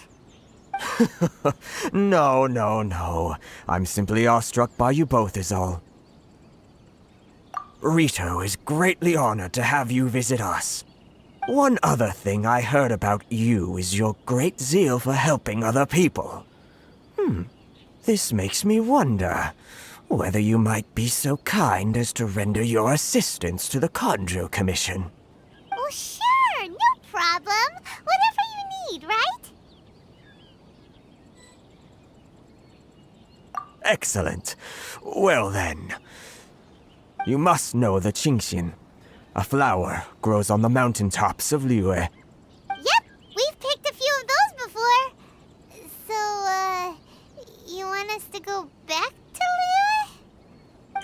No. I'm simply awestruck by you both is all. Rito is greatly honored to have you visit us. One other thing I heard about you is your great zeal for helping other people. This makes me wonder whether you might be so kind as to render your assistance to the Conjo Commission. Oh, sure, no problem. Whatever you need, right? Excellent. Well then, you must know the Qingxian. A flower grows on the mountaintops of Liyue. Yep, we've picked a few of those before. So, you want us to go back to Liyue?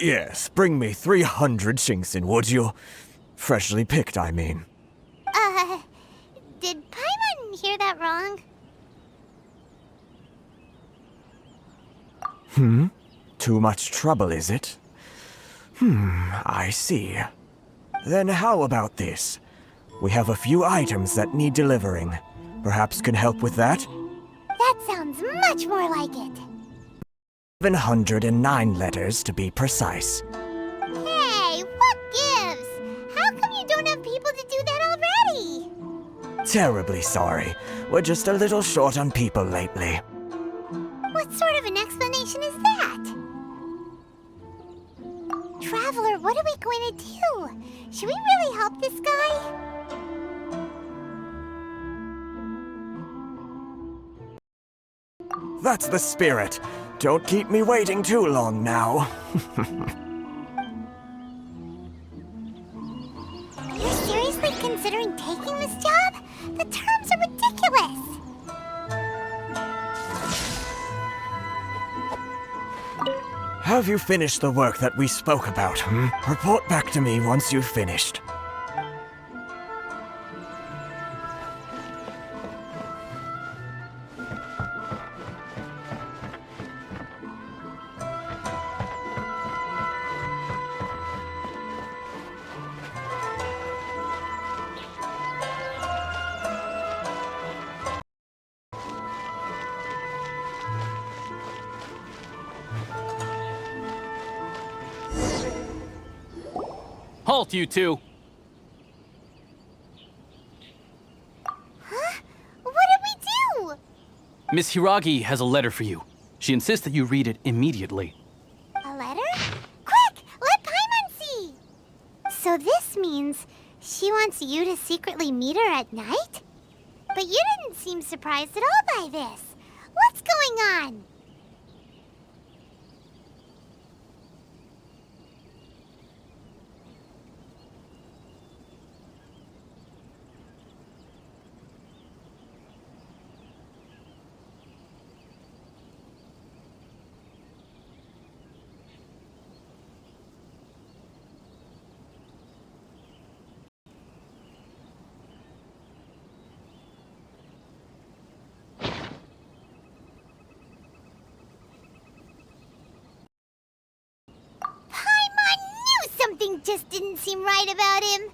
Yes, bring me 300 Qingxian, would you? Freshly picked, I mean. Did Paimon hear that wrong? Too much trouble, is it? I see. Then how about this? We have a few items that need delivering. Perhaps can help with that? That sounds much more like it. 709 letters to be precise. Hey, what gives? How come you don't have people to do that already? Terribly sorry. We're just a little short on people lately. What sort of an explanation is that? Traveler, what are we going to do? Should we really help this guy? That's the spirit. Don't keep me waiting too long now. You're seriously considering taking this job? The terms are ridiculous. Have you finished the work that we spoke about, Report back to me once you've finished. Halt, you two! Huh? What did we do? Miss Hiragi has a letter for you. She insists that you read it immediately. A letter? Quick! Let Paimon see! So this means she wants you to secretly meet her at night? But you didn't seem surprised at all by this. What's going on? Something just didn't seem right about him.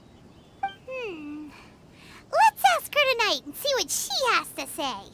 Let's ask her tonight and see what she has to say.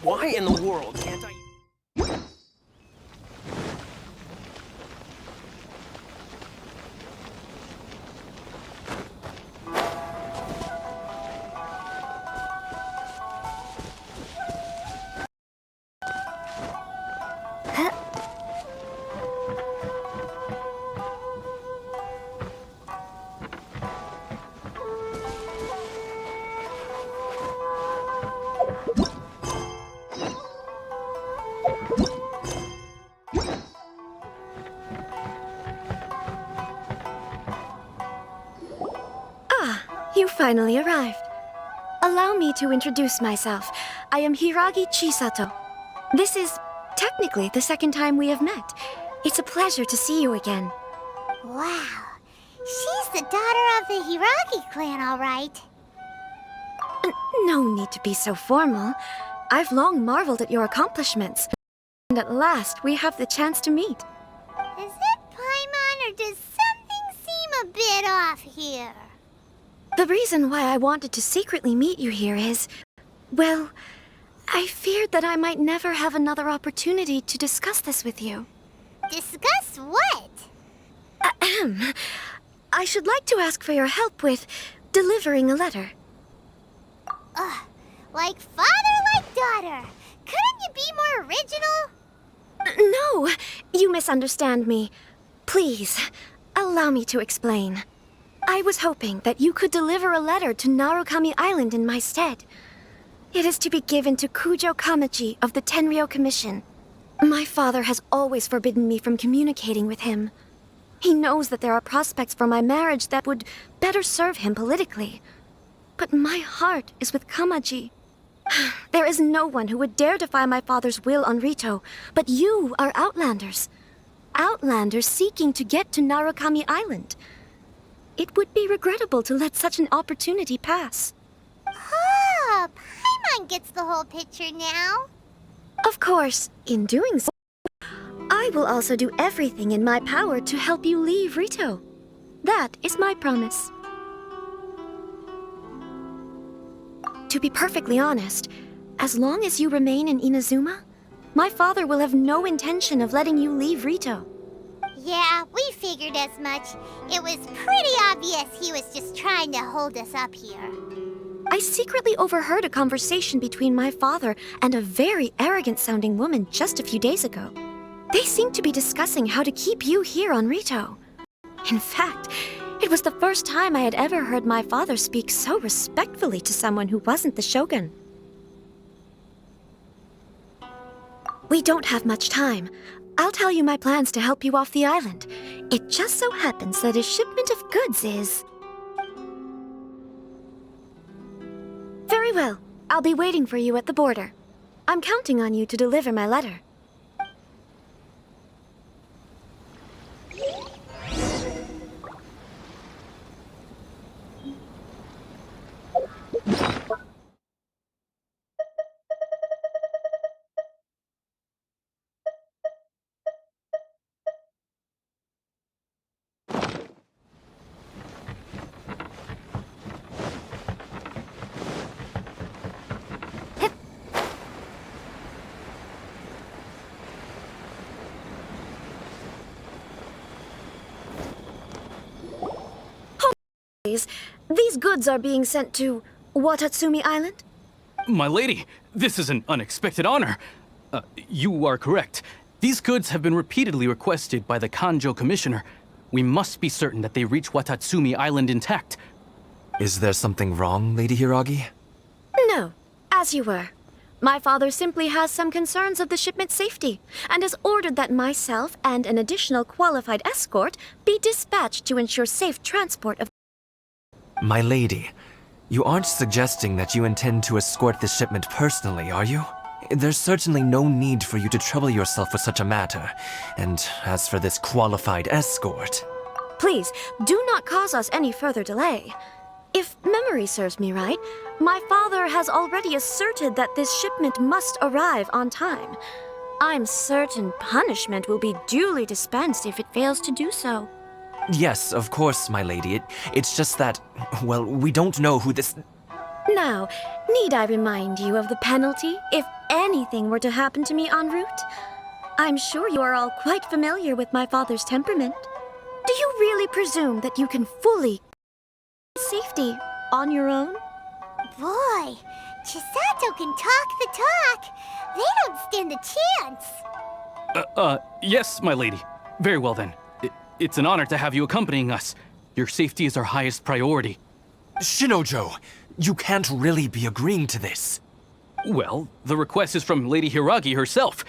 Why in the world can't I... You finally arrived. Allow me to introduce myself. I am Hiragi Chisato. This is technically the second time we have met. It's a pleasure to see you again. Wow. She's the daughter of the Hiragi clan, all right. No need to be so formal. I've long marveled at your accomplishments. And at last, we have the chance to meet. Is it Paimon, or does something seem a bit off here? The reason why I wanted to secretly meet you here is, well, I feared that I might never have another opportunity to discuss this with you. Discuss what? Ahem. I should like to ask for your help with delivering a letter. Like father, like daughter. Couldn't you be more original? No, you misunderstand me. Please, allow me to explain. I was hoping that you could deliver a letter to Narukami Island in my stead. It is to be given to Kujo Kamachi of the Tenryou Commission. My father has always forbidden me from communicating with him. He knows that there are prospects for my marriage that would better serve him politically. But my heart is with Kamaji. There is no one who would dare defy my father's will on Rito, but you are Outlanders. Outlanders seeking to get to Narukami Island. It would be regrettable to let such an opportunity pass. Oh, Paimon gets the whole picture now. Of course, in doing so, I will also do everything in my power to help you leave Rito. That is my promise. To be perfectly honest, as long as you remain in Inazuma, my father will have no intention of letting you leave Rito. Yeah, we figured as much. It was pretty obvious he was just trying to hold us up here. I secretly overheard a conversation between my father and a very arrogant-sounding woman just a few days ago. They seemed to be discussing how to keep you here on Rito. In fact, it was the first time I had ever heard my father speak so respectfully to someone who wasn't the shogun. We don't have much time. I'll tell you my plans to help you off the island. It just so happens that a shipment of goods is... Very well. I'll be waiting for you at the border. I'm counting on you to deliver my letter. These goods are being sent to Watatsumi Island? My lady, this is an unexpected honor. You are correct. These goods have been repeatedly requested by the Kanjo Commissioner. We must be certain that they reach Watatsumi Island intact. Is there something wrong, Lady Hiragi? No, as you were. My father simply has some concerns of the shipment's safety, and has ordered that myself and an additional qualified escort be dispatched to ensure safe transport of... My lady, you aren't suggesting that you intend to escort this shipment personally, are you? There's certainly no need for you to trouble yourself with such a matter. And as for this qualified escort... Please, do not cause us any further delay. If memory serves me right, my father has already asserted that this shipment must arrive on time. I'm certain punishment will be duly dispensed if it fails to do so. Yes, of course, my lady. It's just that, well, we don't know who this... Now, need I remind you of the penalty if anything were to happen to me en route? I'm sure you are all quite familiar with my father's temperament. Do you really presume that you can fully safety on your own? Boy, Chisato can talk the talk. They don't stand a chance. Yes, my lady. Very well then. It's an honor to have you accompanying us. Your safety is our highest priority. Shinojo, you can't really be agreeing to this. Well, the request is from Lady Hiragi herself.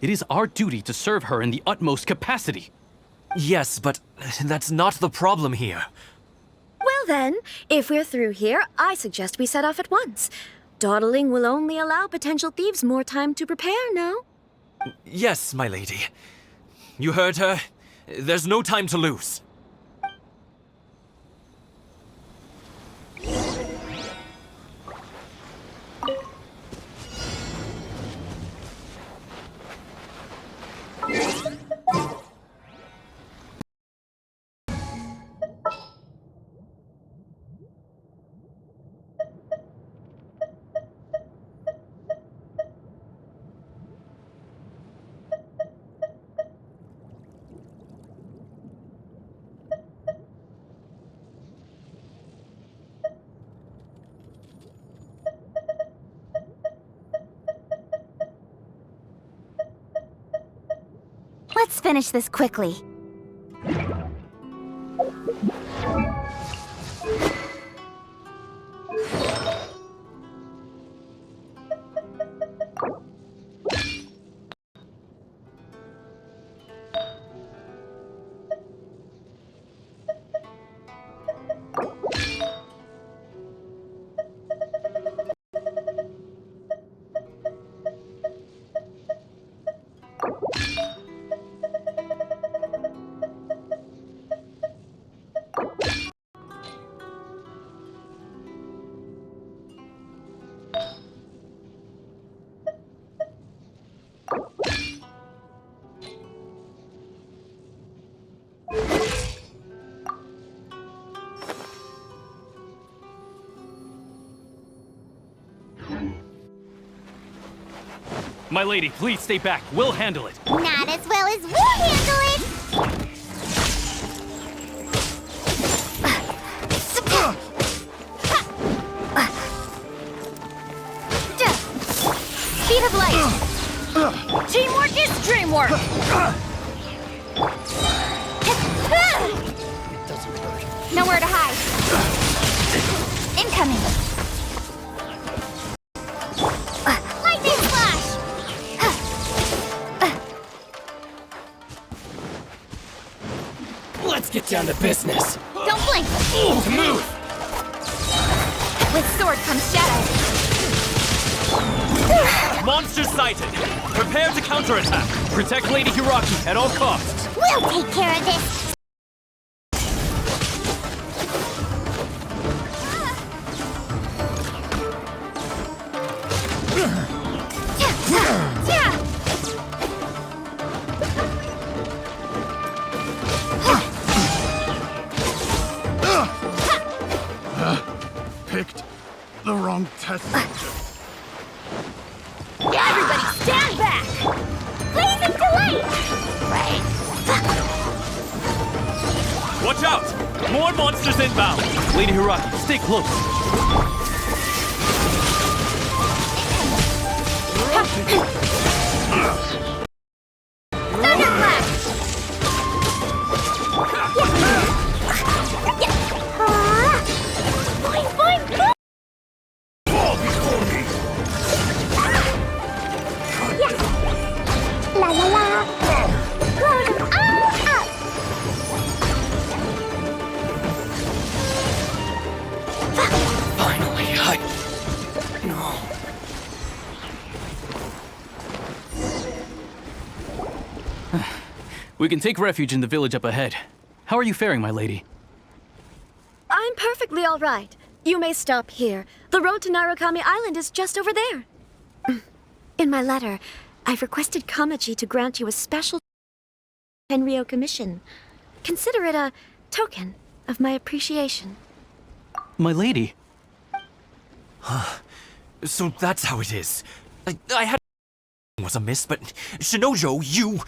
It is our duty to serve her in the utmost capacity. Yes, but that's not the problem here. Well then, if we're through here, I suggest we set off at once. Dawdling will only allow potential thieves more time to prepare, no? Yes, my lady. You heard her. There's no time to lose. Let's finish this quickly. My lady, please stay back. We'll handle it. Not as well as we'll handle it! Speed of light! Teamwork is dreamwork! Nowhere to hide. Incoming. Lightning flash! Let's get down to business. Don't blink! Move! With sword comes shadow. Monster sighted! Prepare to counterattack! Protect Lady Hiragi at all costs. We'll take care of this. Picked the wrong test. Everybody stand back! Blazing delay! Watch out! More monsters inbound! Lady Hiragi, stay close. Thunderclap! Boing, boing, boing! La la la! Blow them all up! Finally, No. We can take refuge in the village up ahead. How are you faring, my lady? I'm perfectly all right. You may stop here. The road to Narukami Island is just over there. In my letter, I've requested Kamaji to grant you a special Tenryo commission. Consider it a token of my appreciation. My lady. So that's how it is. I had was amiss, but Shinojo, you...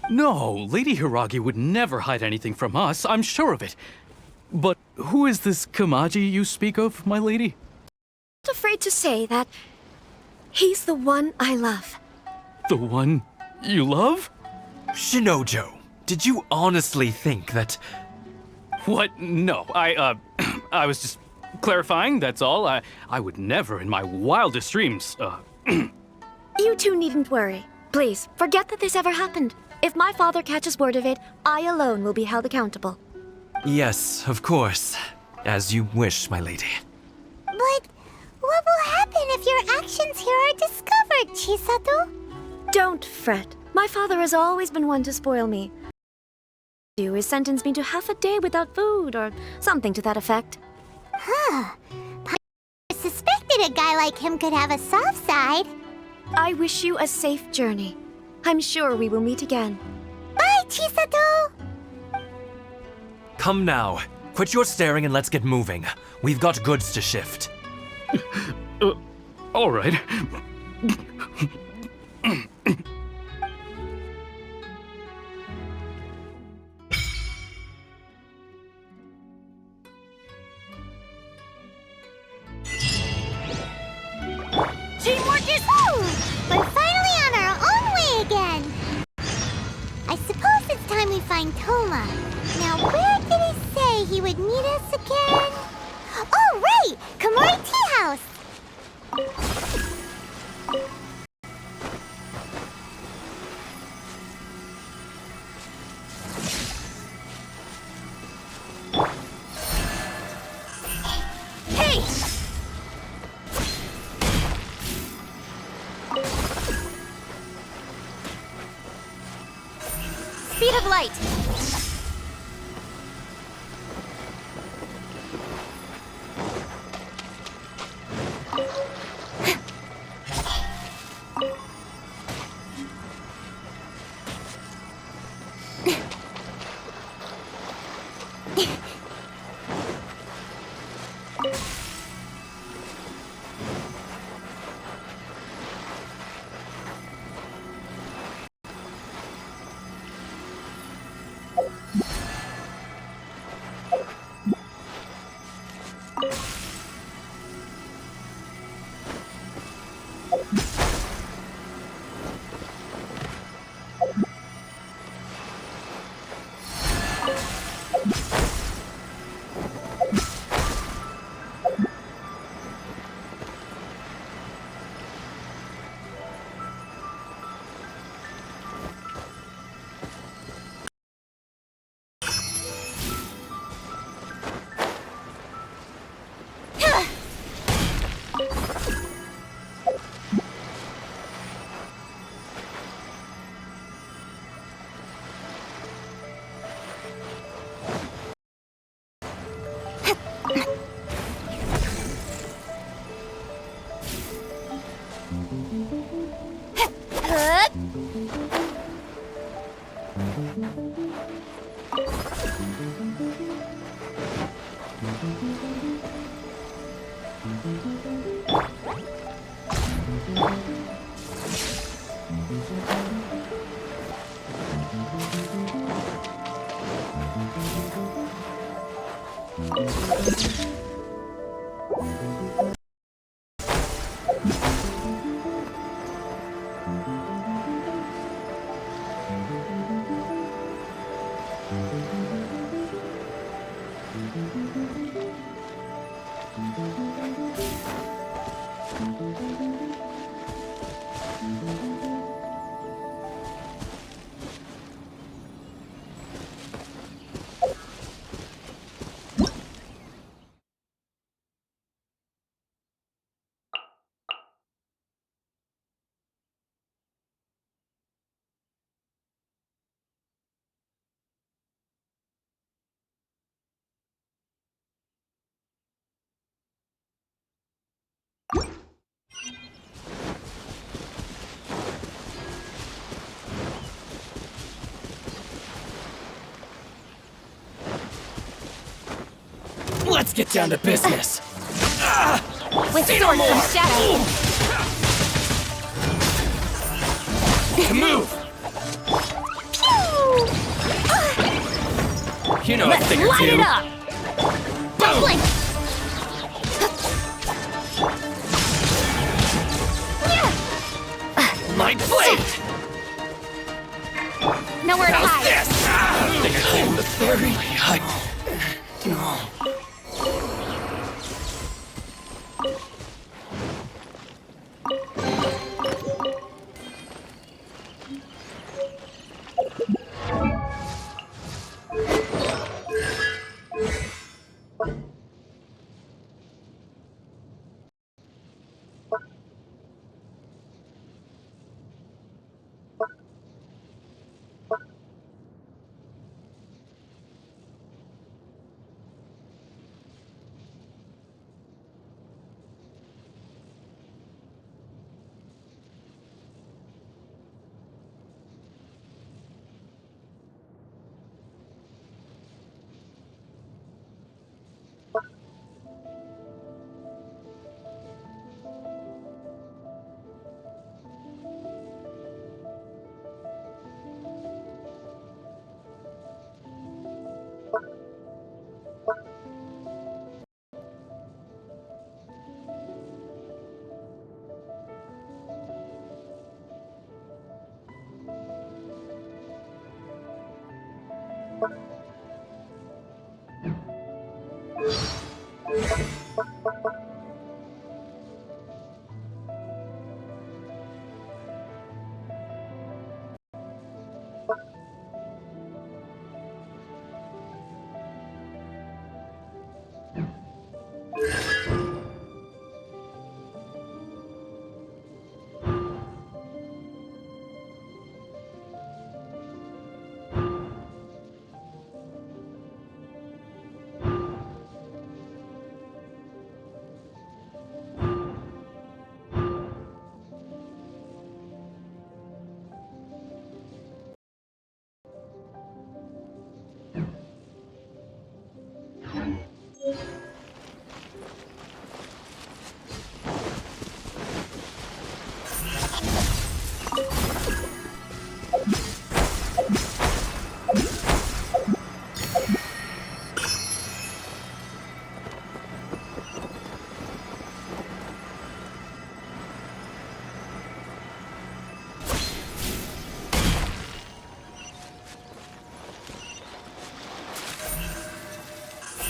No, Lady Hiragi would never hide anything from us, I'm sure of it. But who is this Kamaji you speak of, my lady? Not afraid to say that he's the one I love. The one you love? Shinojo, did you honestly think that... What? No, I was just clarifying, that's all. I would never in my wildest dreams, You two needn't worry. Please, forget that this ever happened. If my father catches word of it, I alone will be held accountable. Yes, of course. As you wish, my lady. But what will happen if your actions here are discovered, Chisato? Don't fret. My father has always been one to spoil me. Do is sentence me to half a day without food, or something to that effect. Huh. I suspected a guy like him could have a soft side. I wish you a safe journey. I'm sure we will meet again. Bye, Chisato! Come now. Quit your staring and let's get moving. We've got goods to shift. All right. Teamwork is we're finally on our own way again. I suppose it's time we find Toma. Now, where did he say he would meet us again? Oh, right! Komori Tea House! Hey! Speed of light. Let's get down to business. With sword from shadow. Move! You know a Let's thing or light two. it up! Dumpling! My blade! Nowhere to How's hide. this? They hold the very height.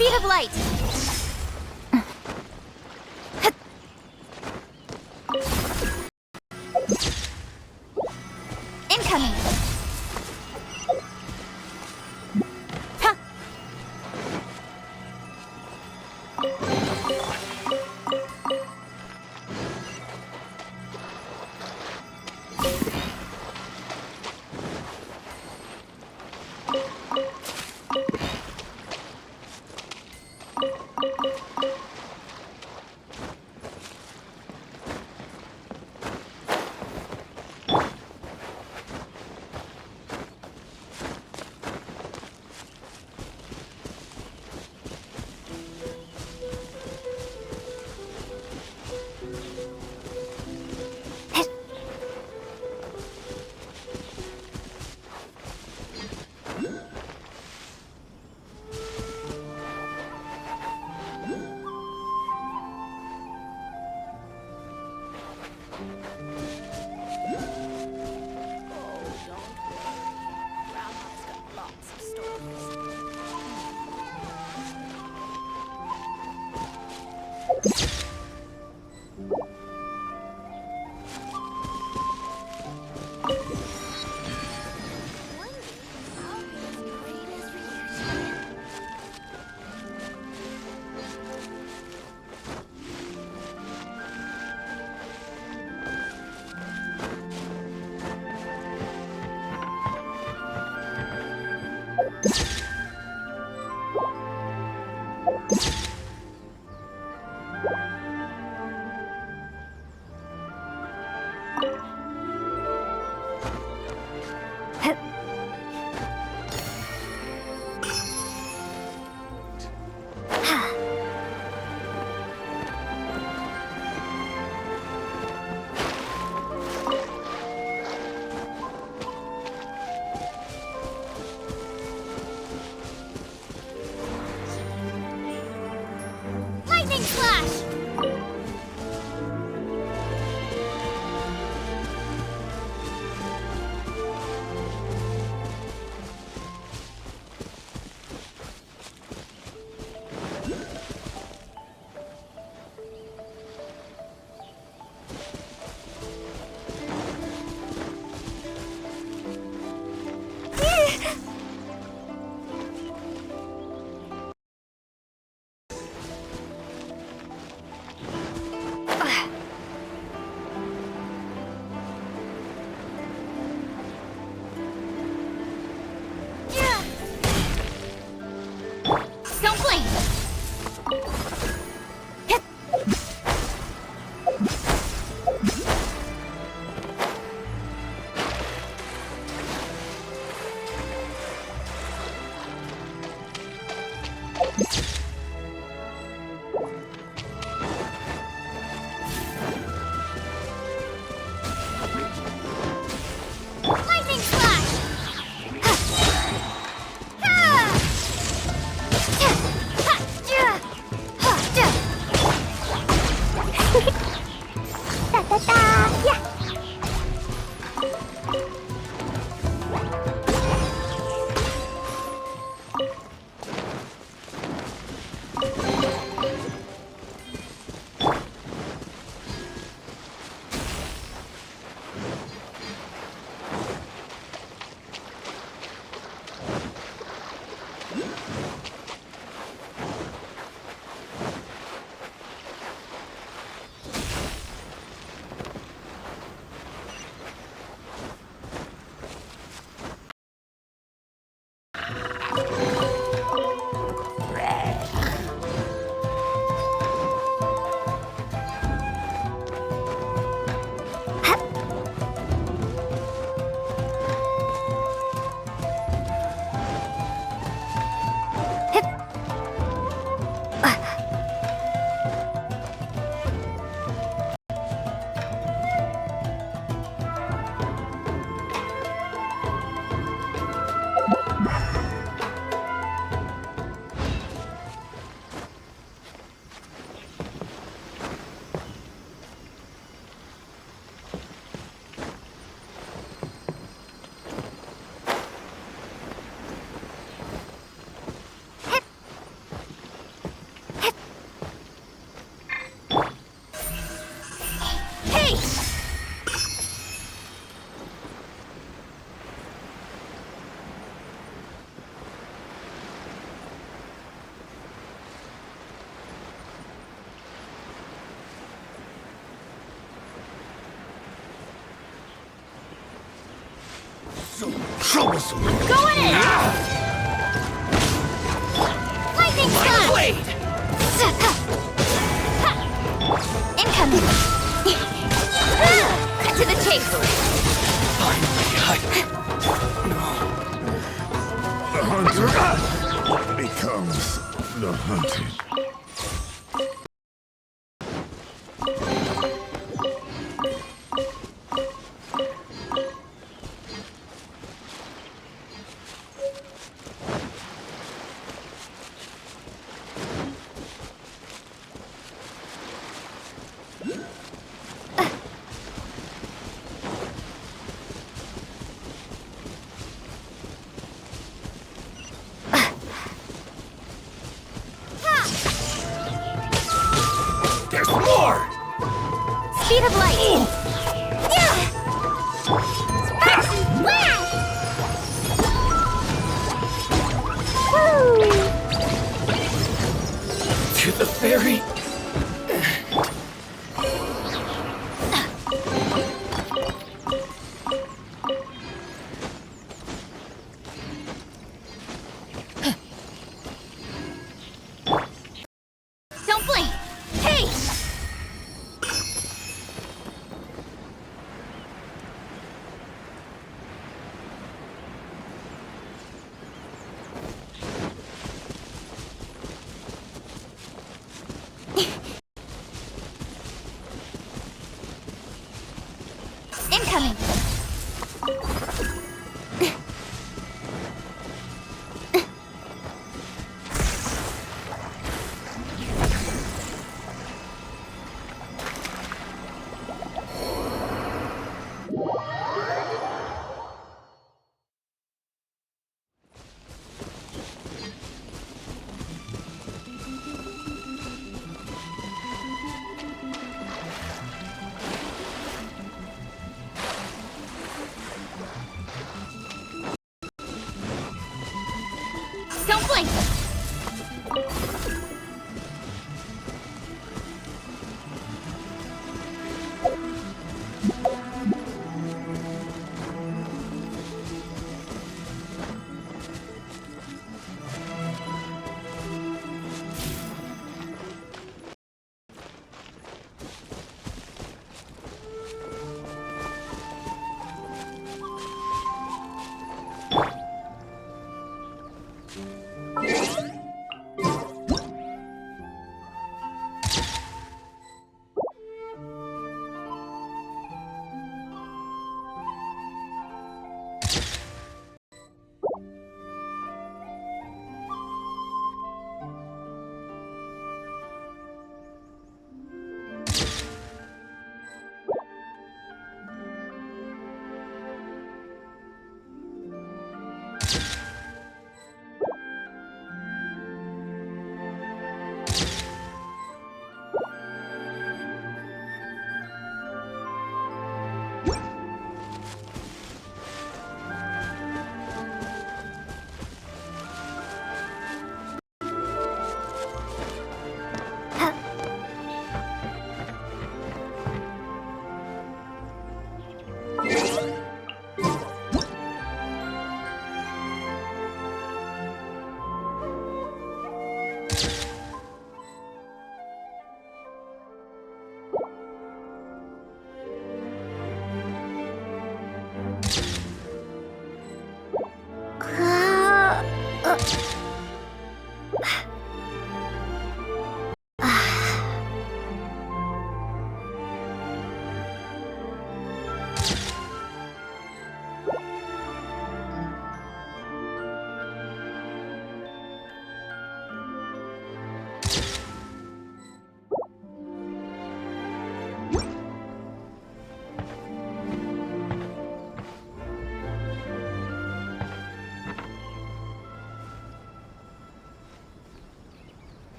Speed of light. Incoming. Huh. So troublesome. Going in! Lightning strike! Blade! Incoming! Cut to the chase! Finally, The hunter becomes the hunted. there's more! Speed of light! Yeah! Sparks and flash! Woo! To the very Don't blink! Hey! Incoming! Don't blink!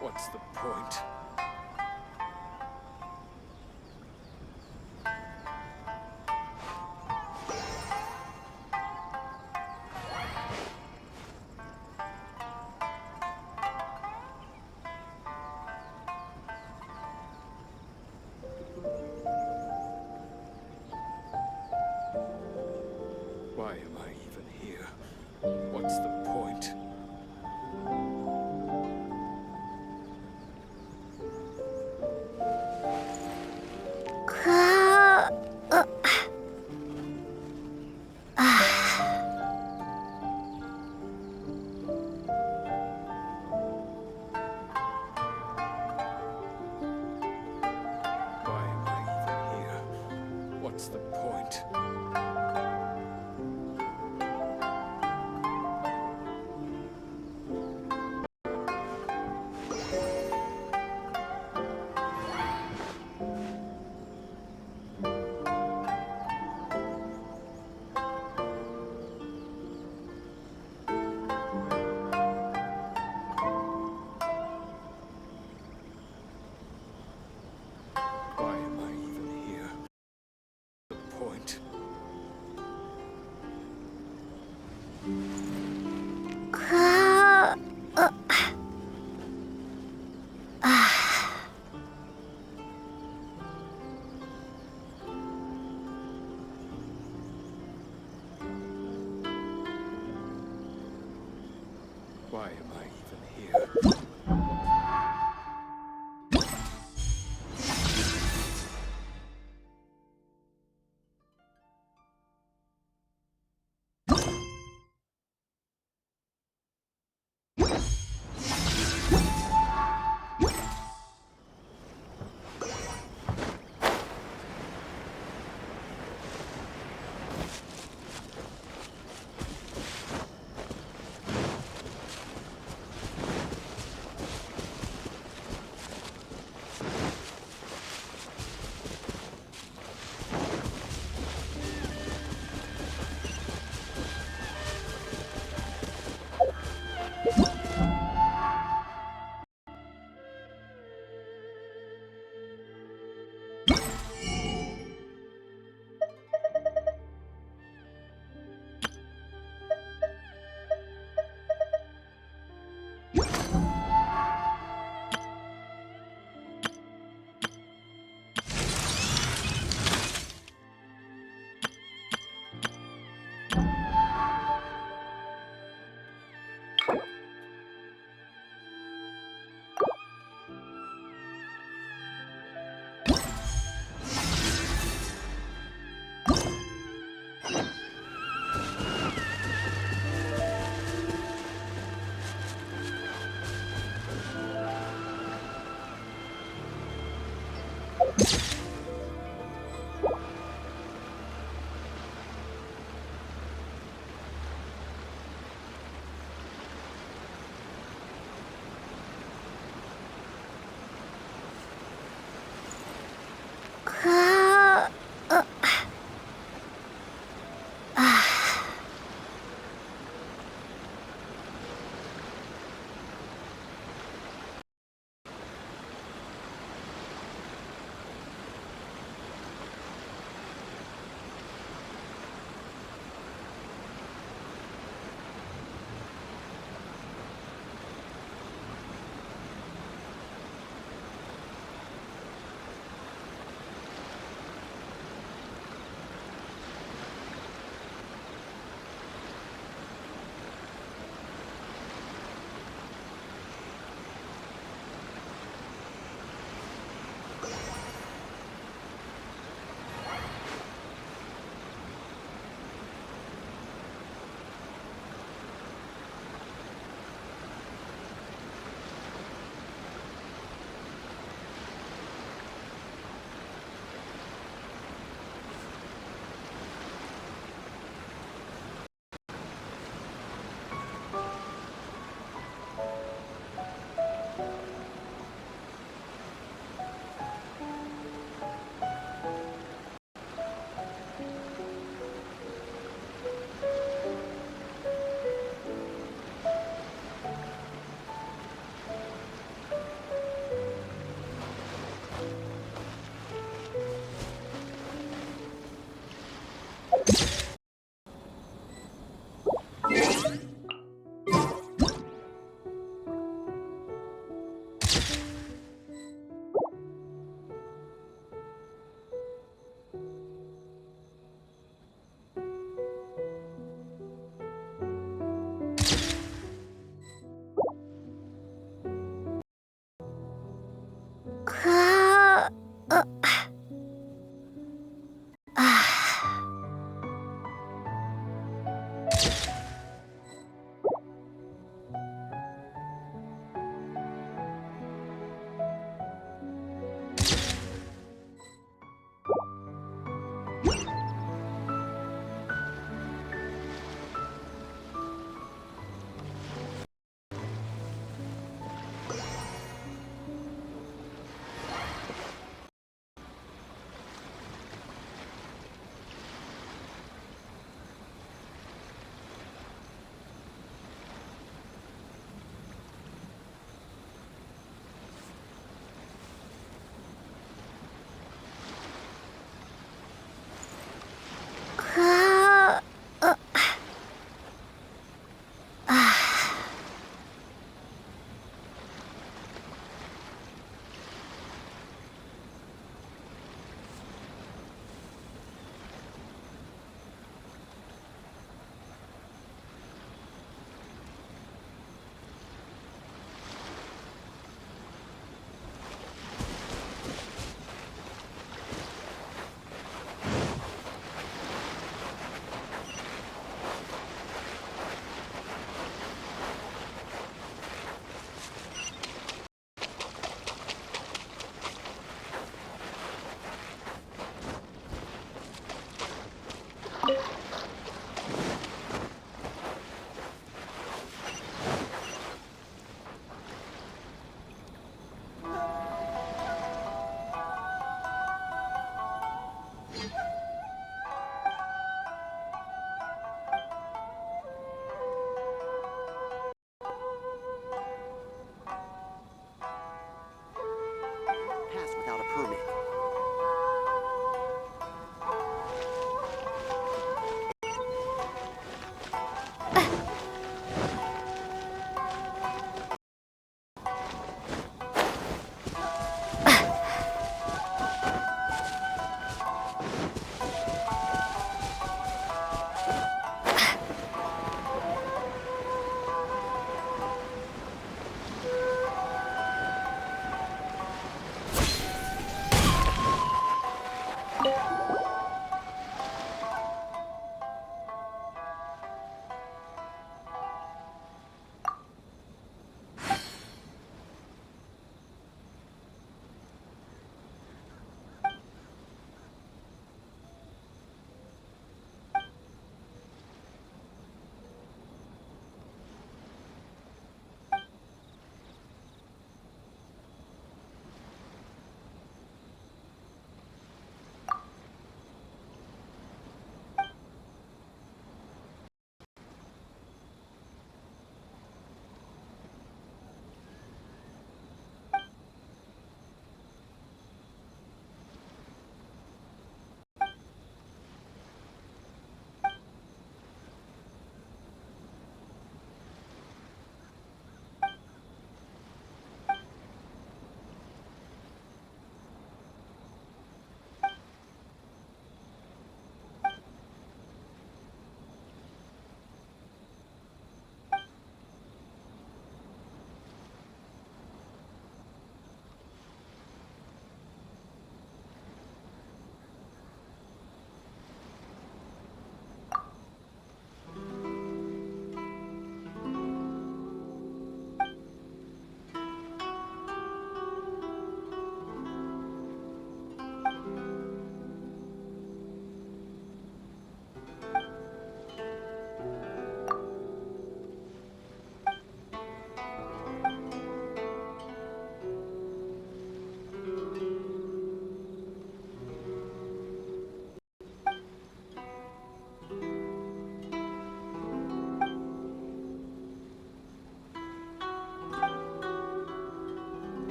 What's the point? What's the point? Why am I even here? What's the point? Why am I even here? The point? Why am I even here?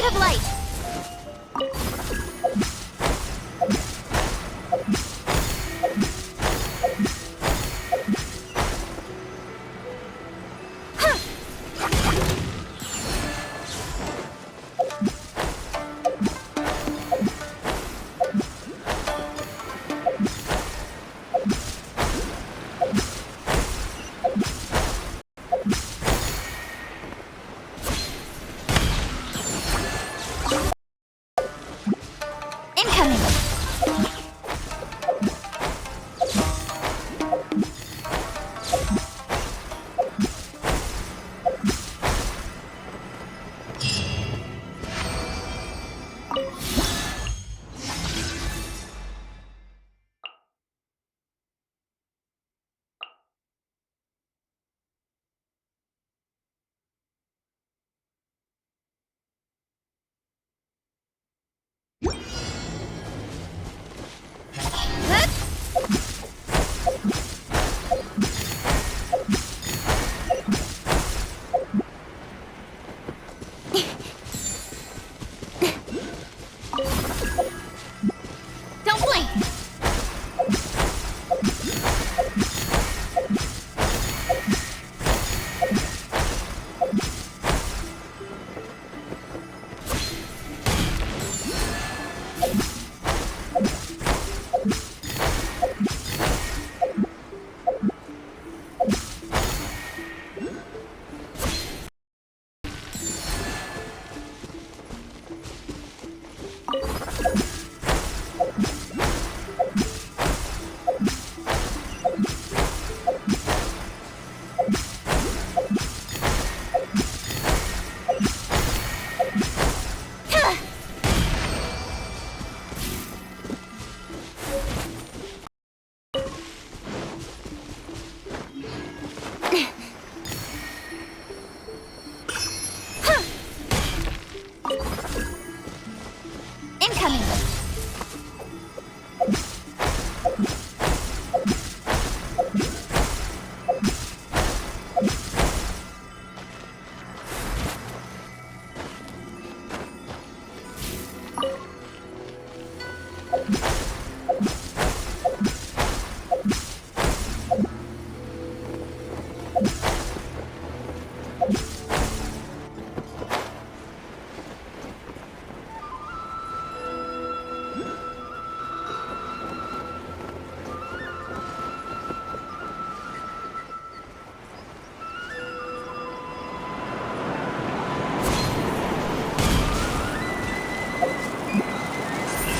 Speed of light!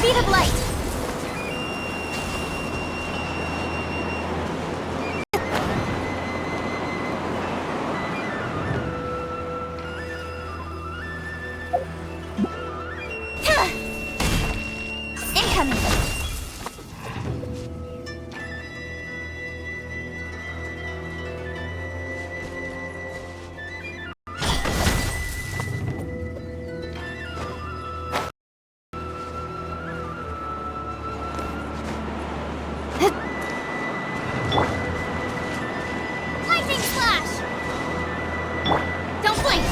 Speed of light! Incoming! Lightning slash! Don't blink!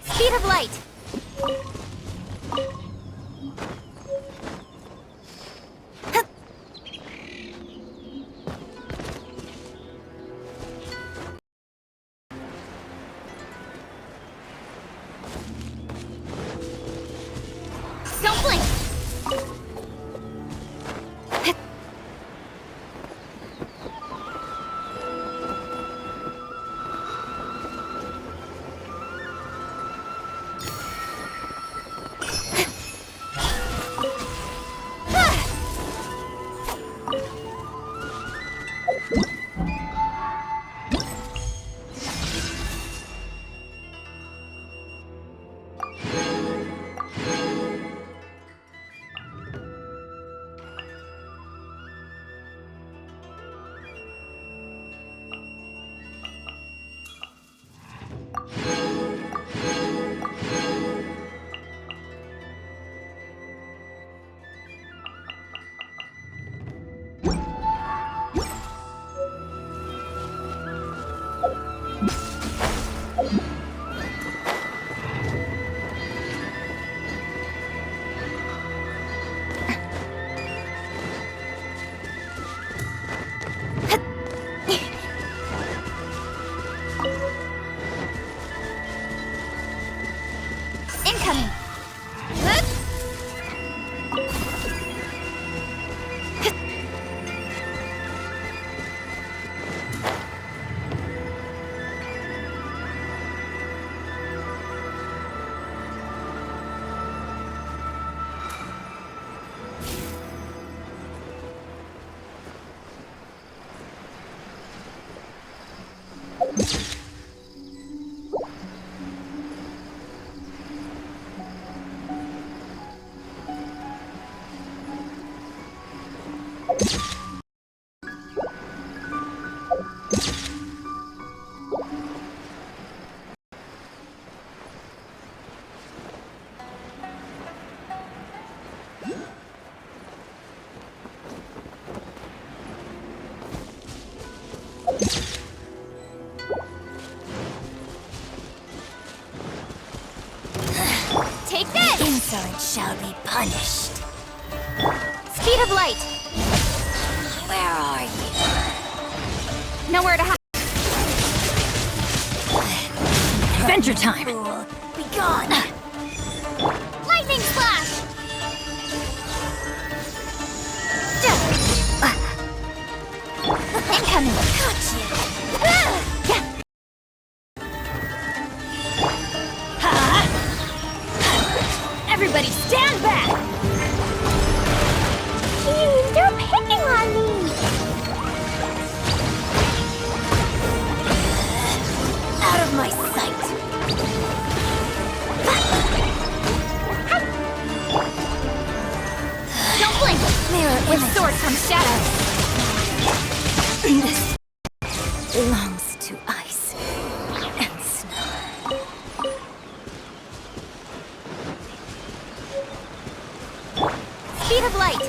Speed of light! Don't blink! shall be punished. Speed of light! Where are you? Nowhere to hide. Adventure time! Be gone! Lightning slash! Incoming! Gotcha! Everybody stand back! They're picking on me! Out of my sight! Don't blink! Mirror With sword comes shadow. This belongs to ice and snow. Speed of light!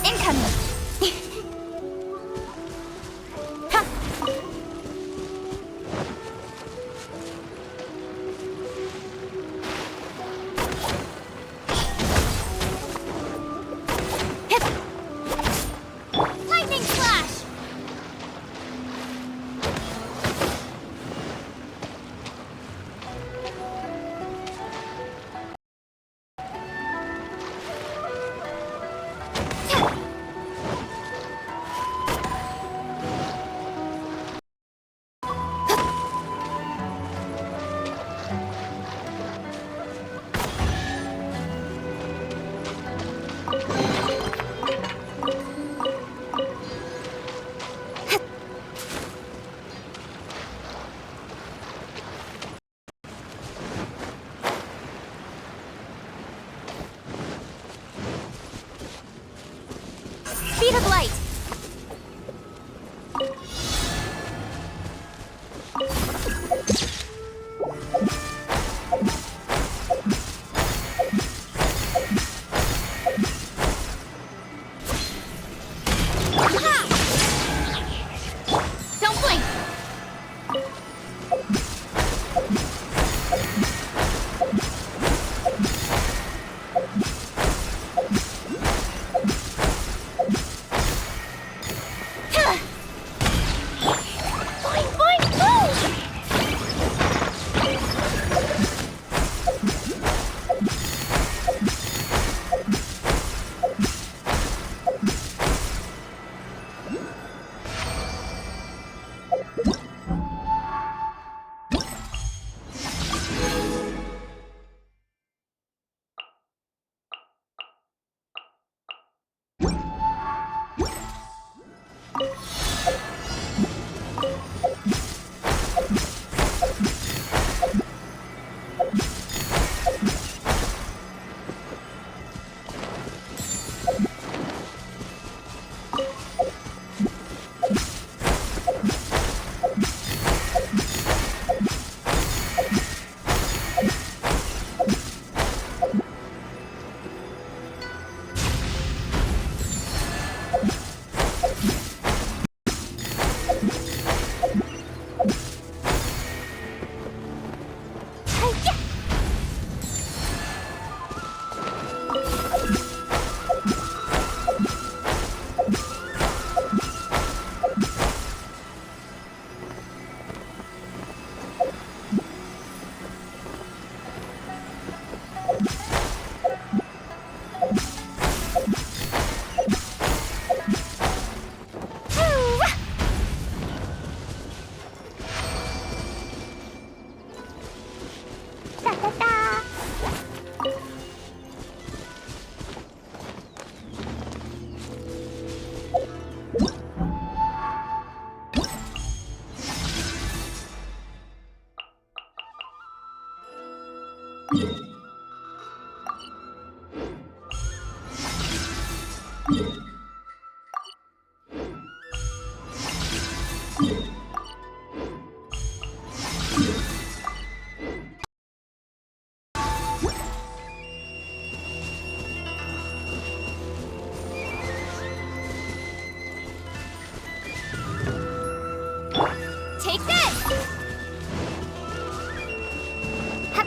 Incoming! Take this! Hup.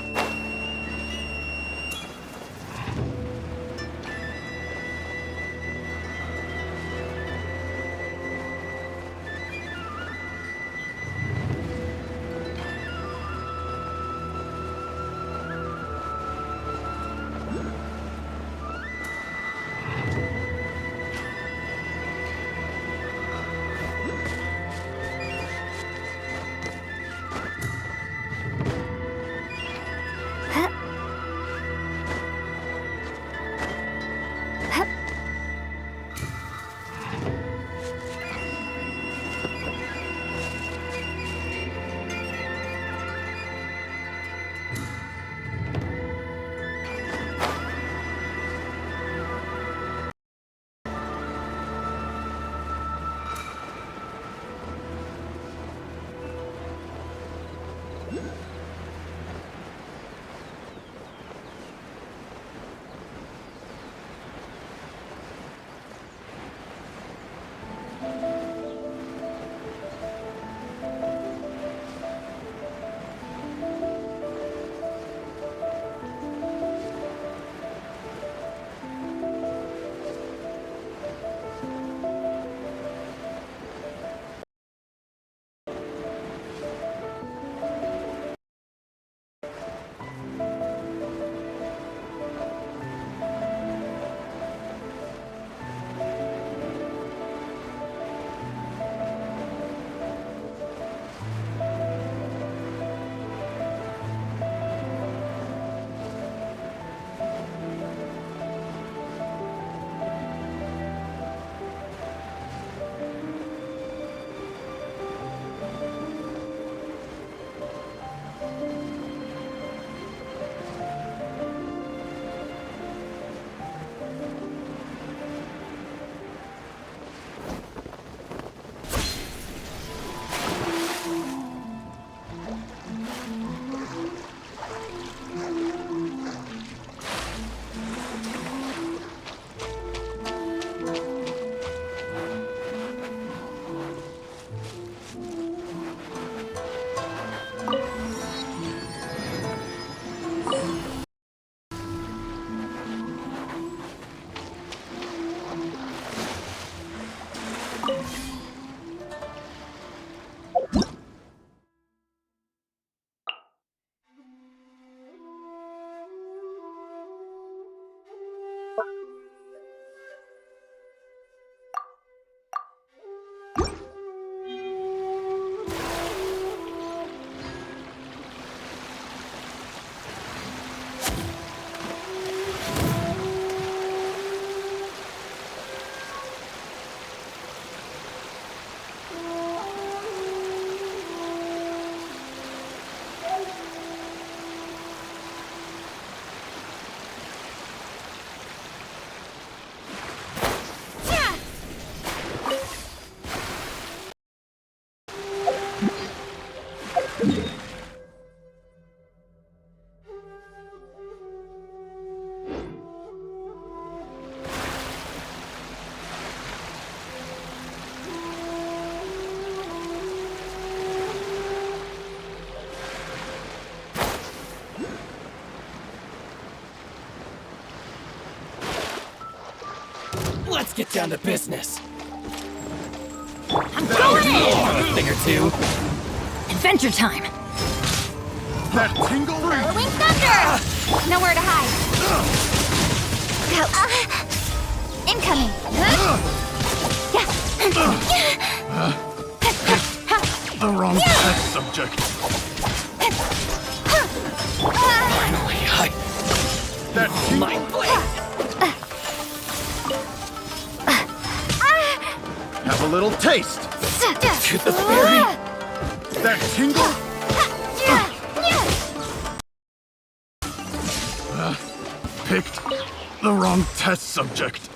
Let's get down to business. I'm going in! A thing or two. Adventure time! That tingle ring! Whirlwind thunder! Nowhere to hide. Incoming! The wrong test subject. Finally, That tingle... Have a little taste. Tooth of fairy. That tingle... picked the wrong test subject.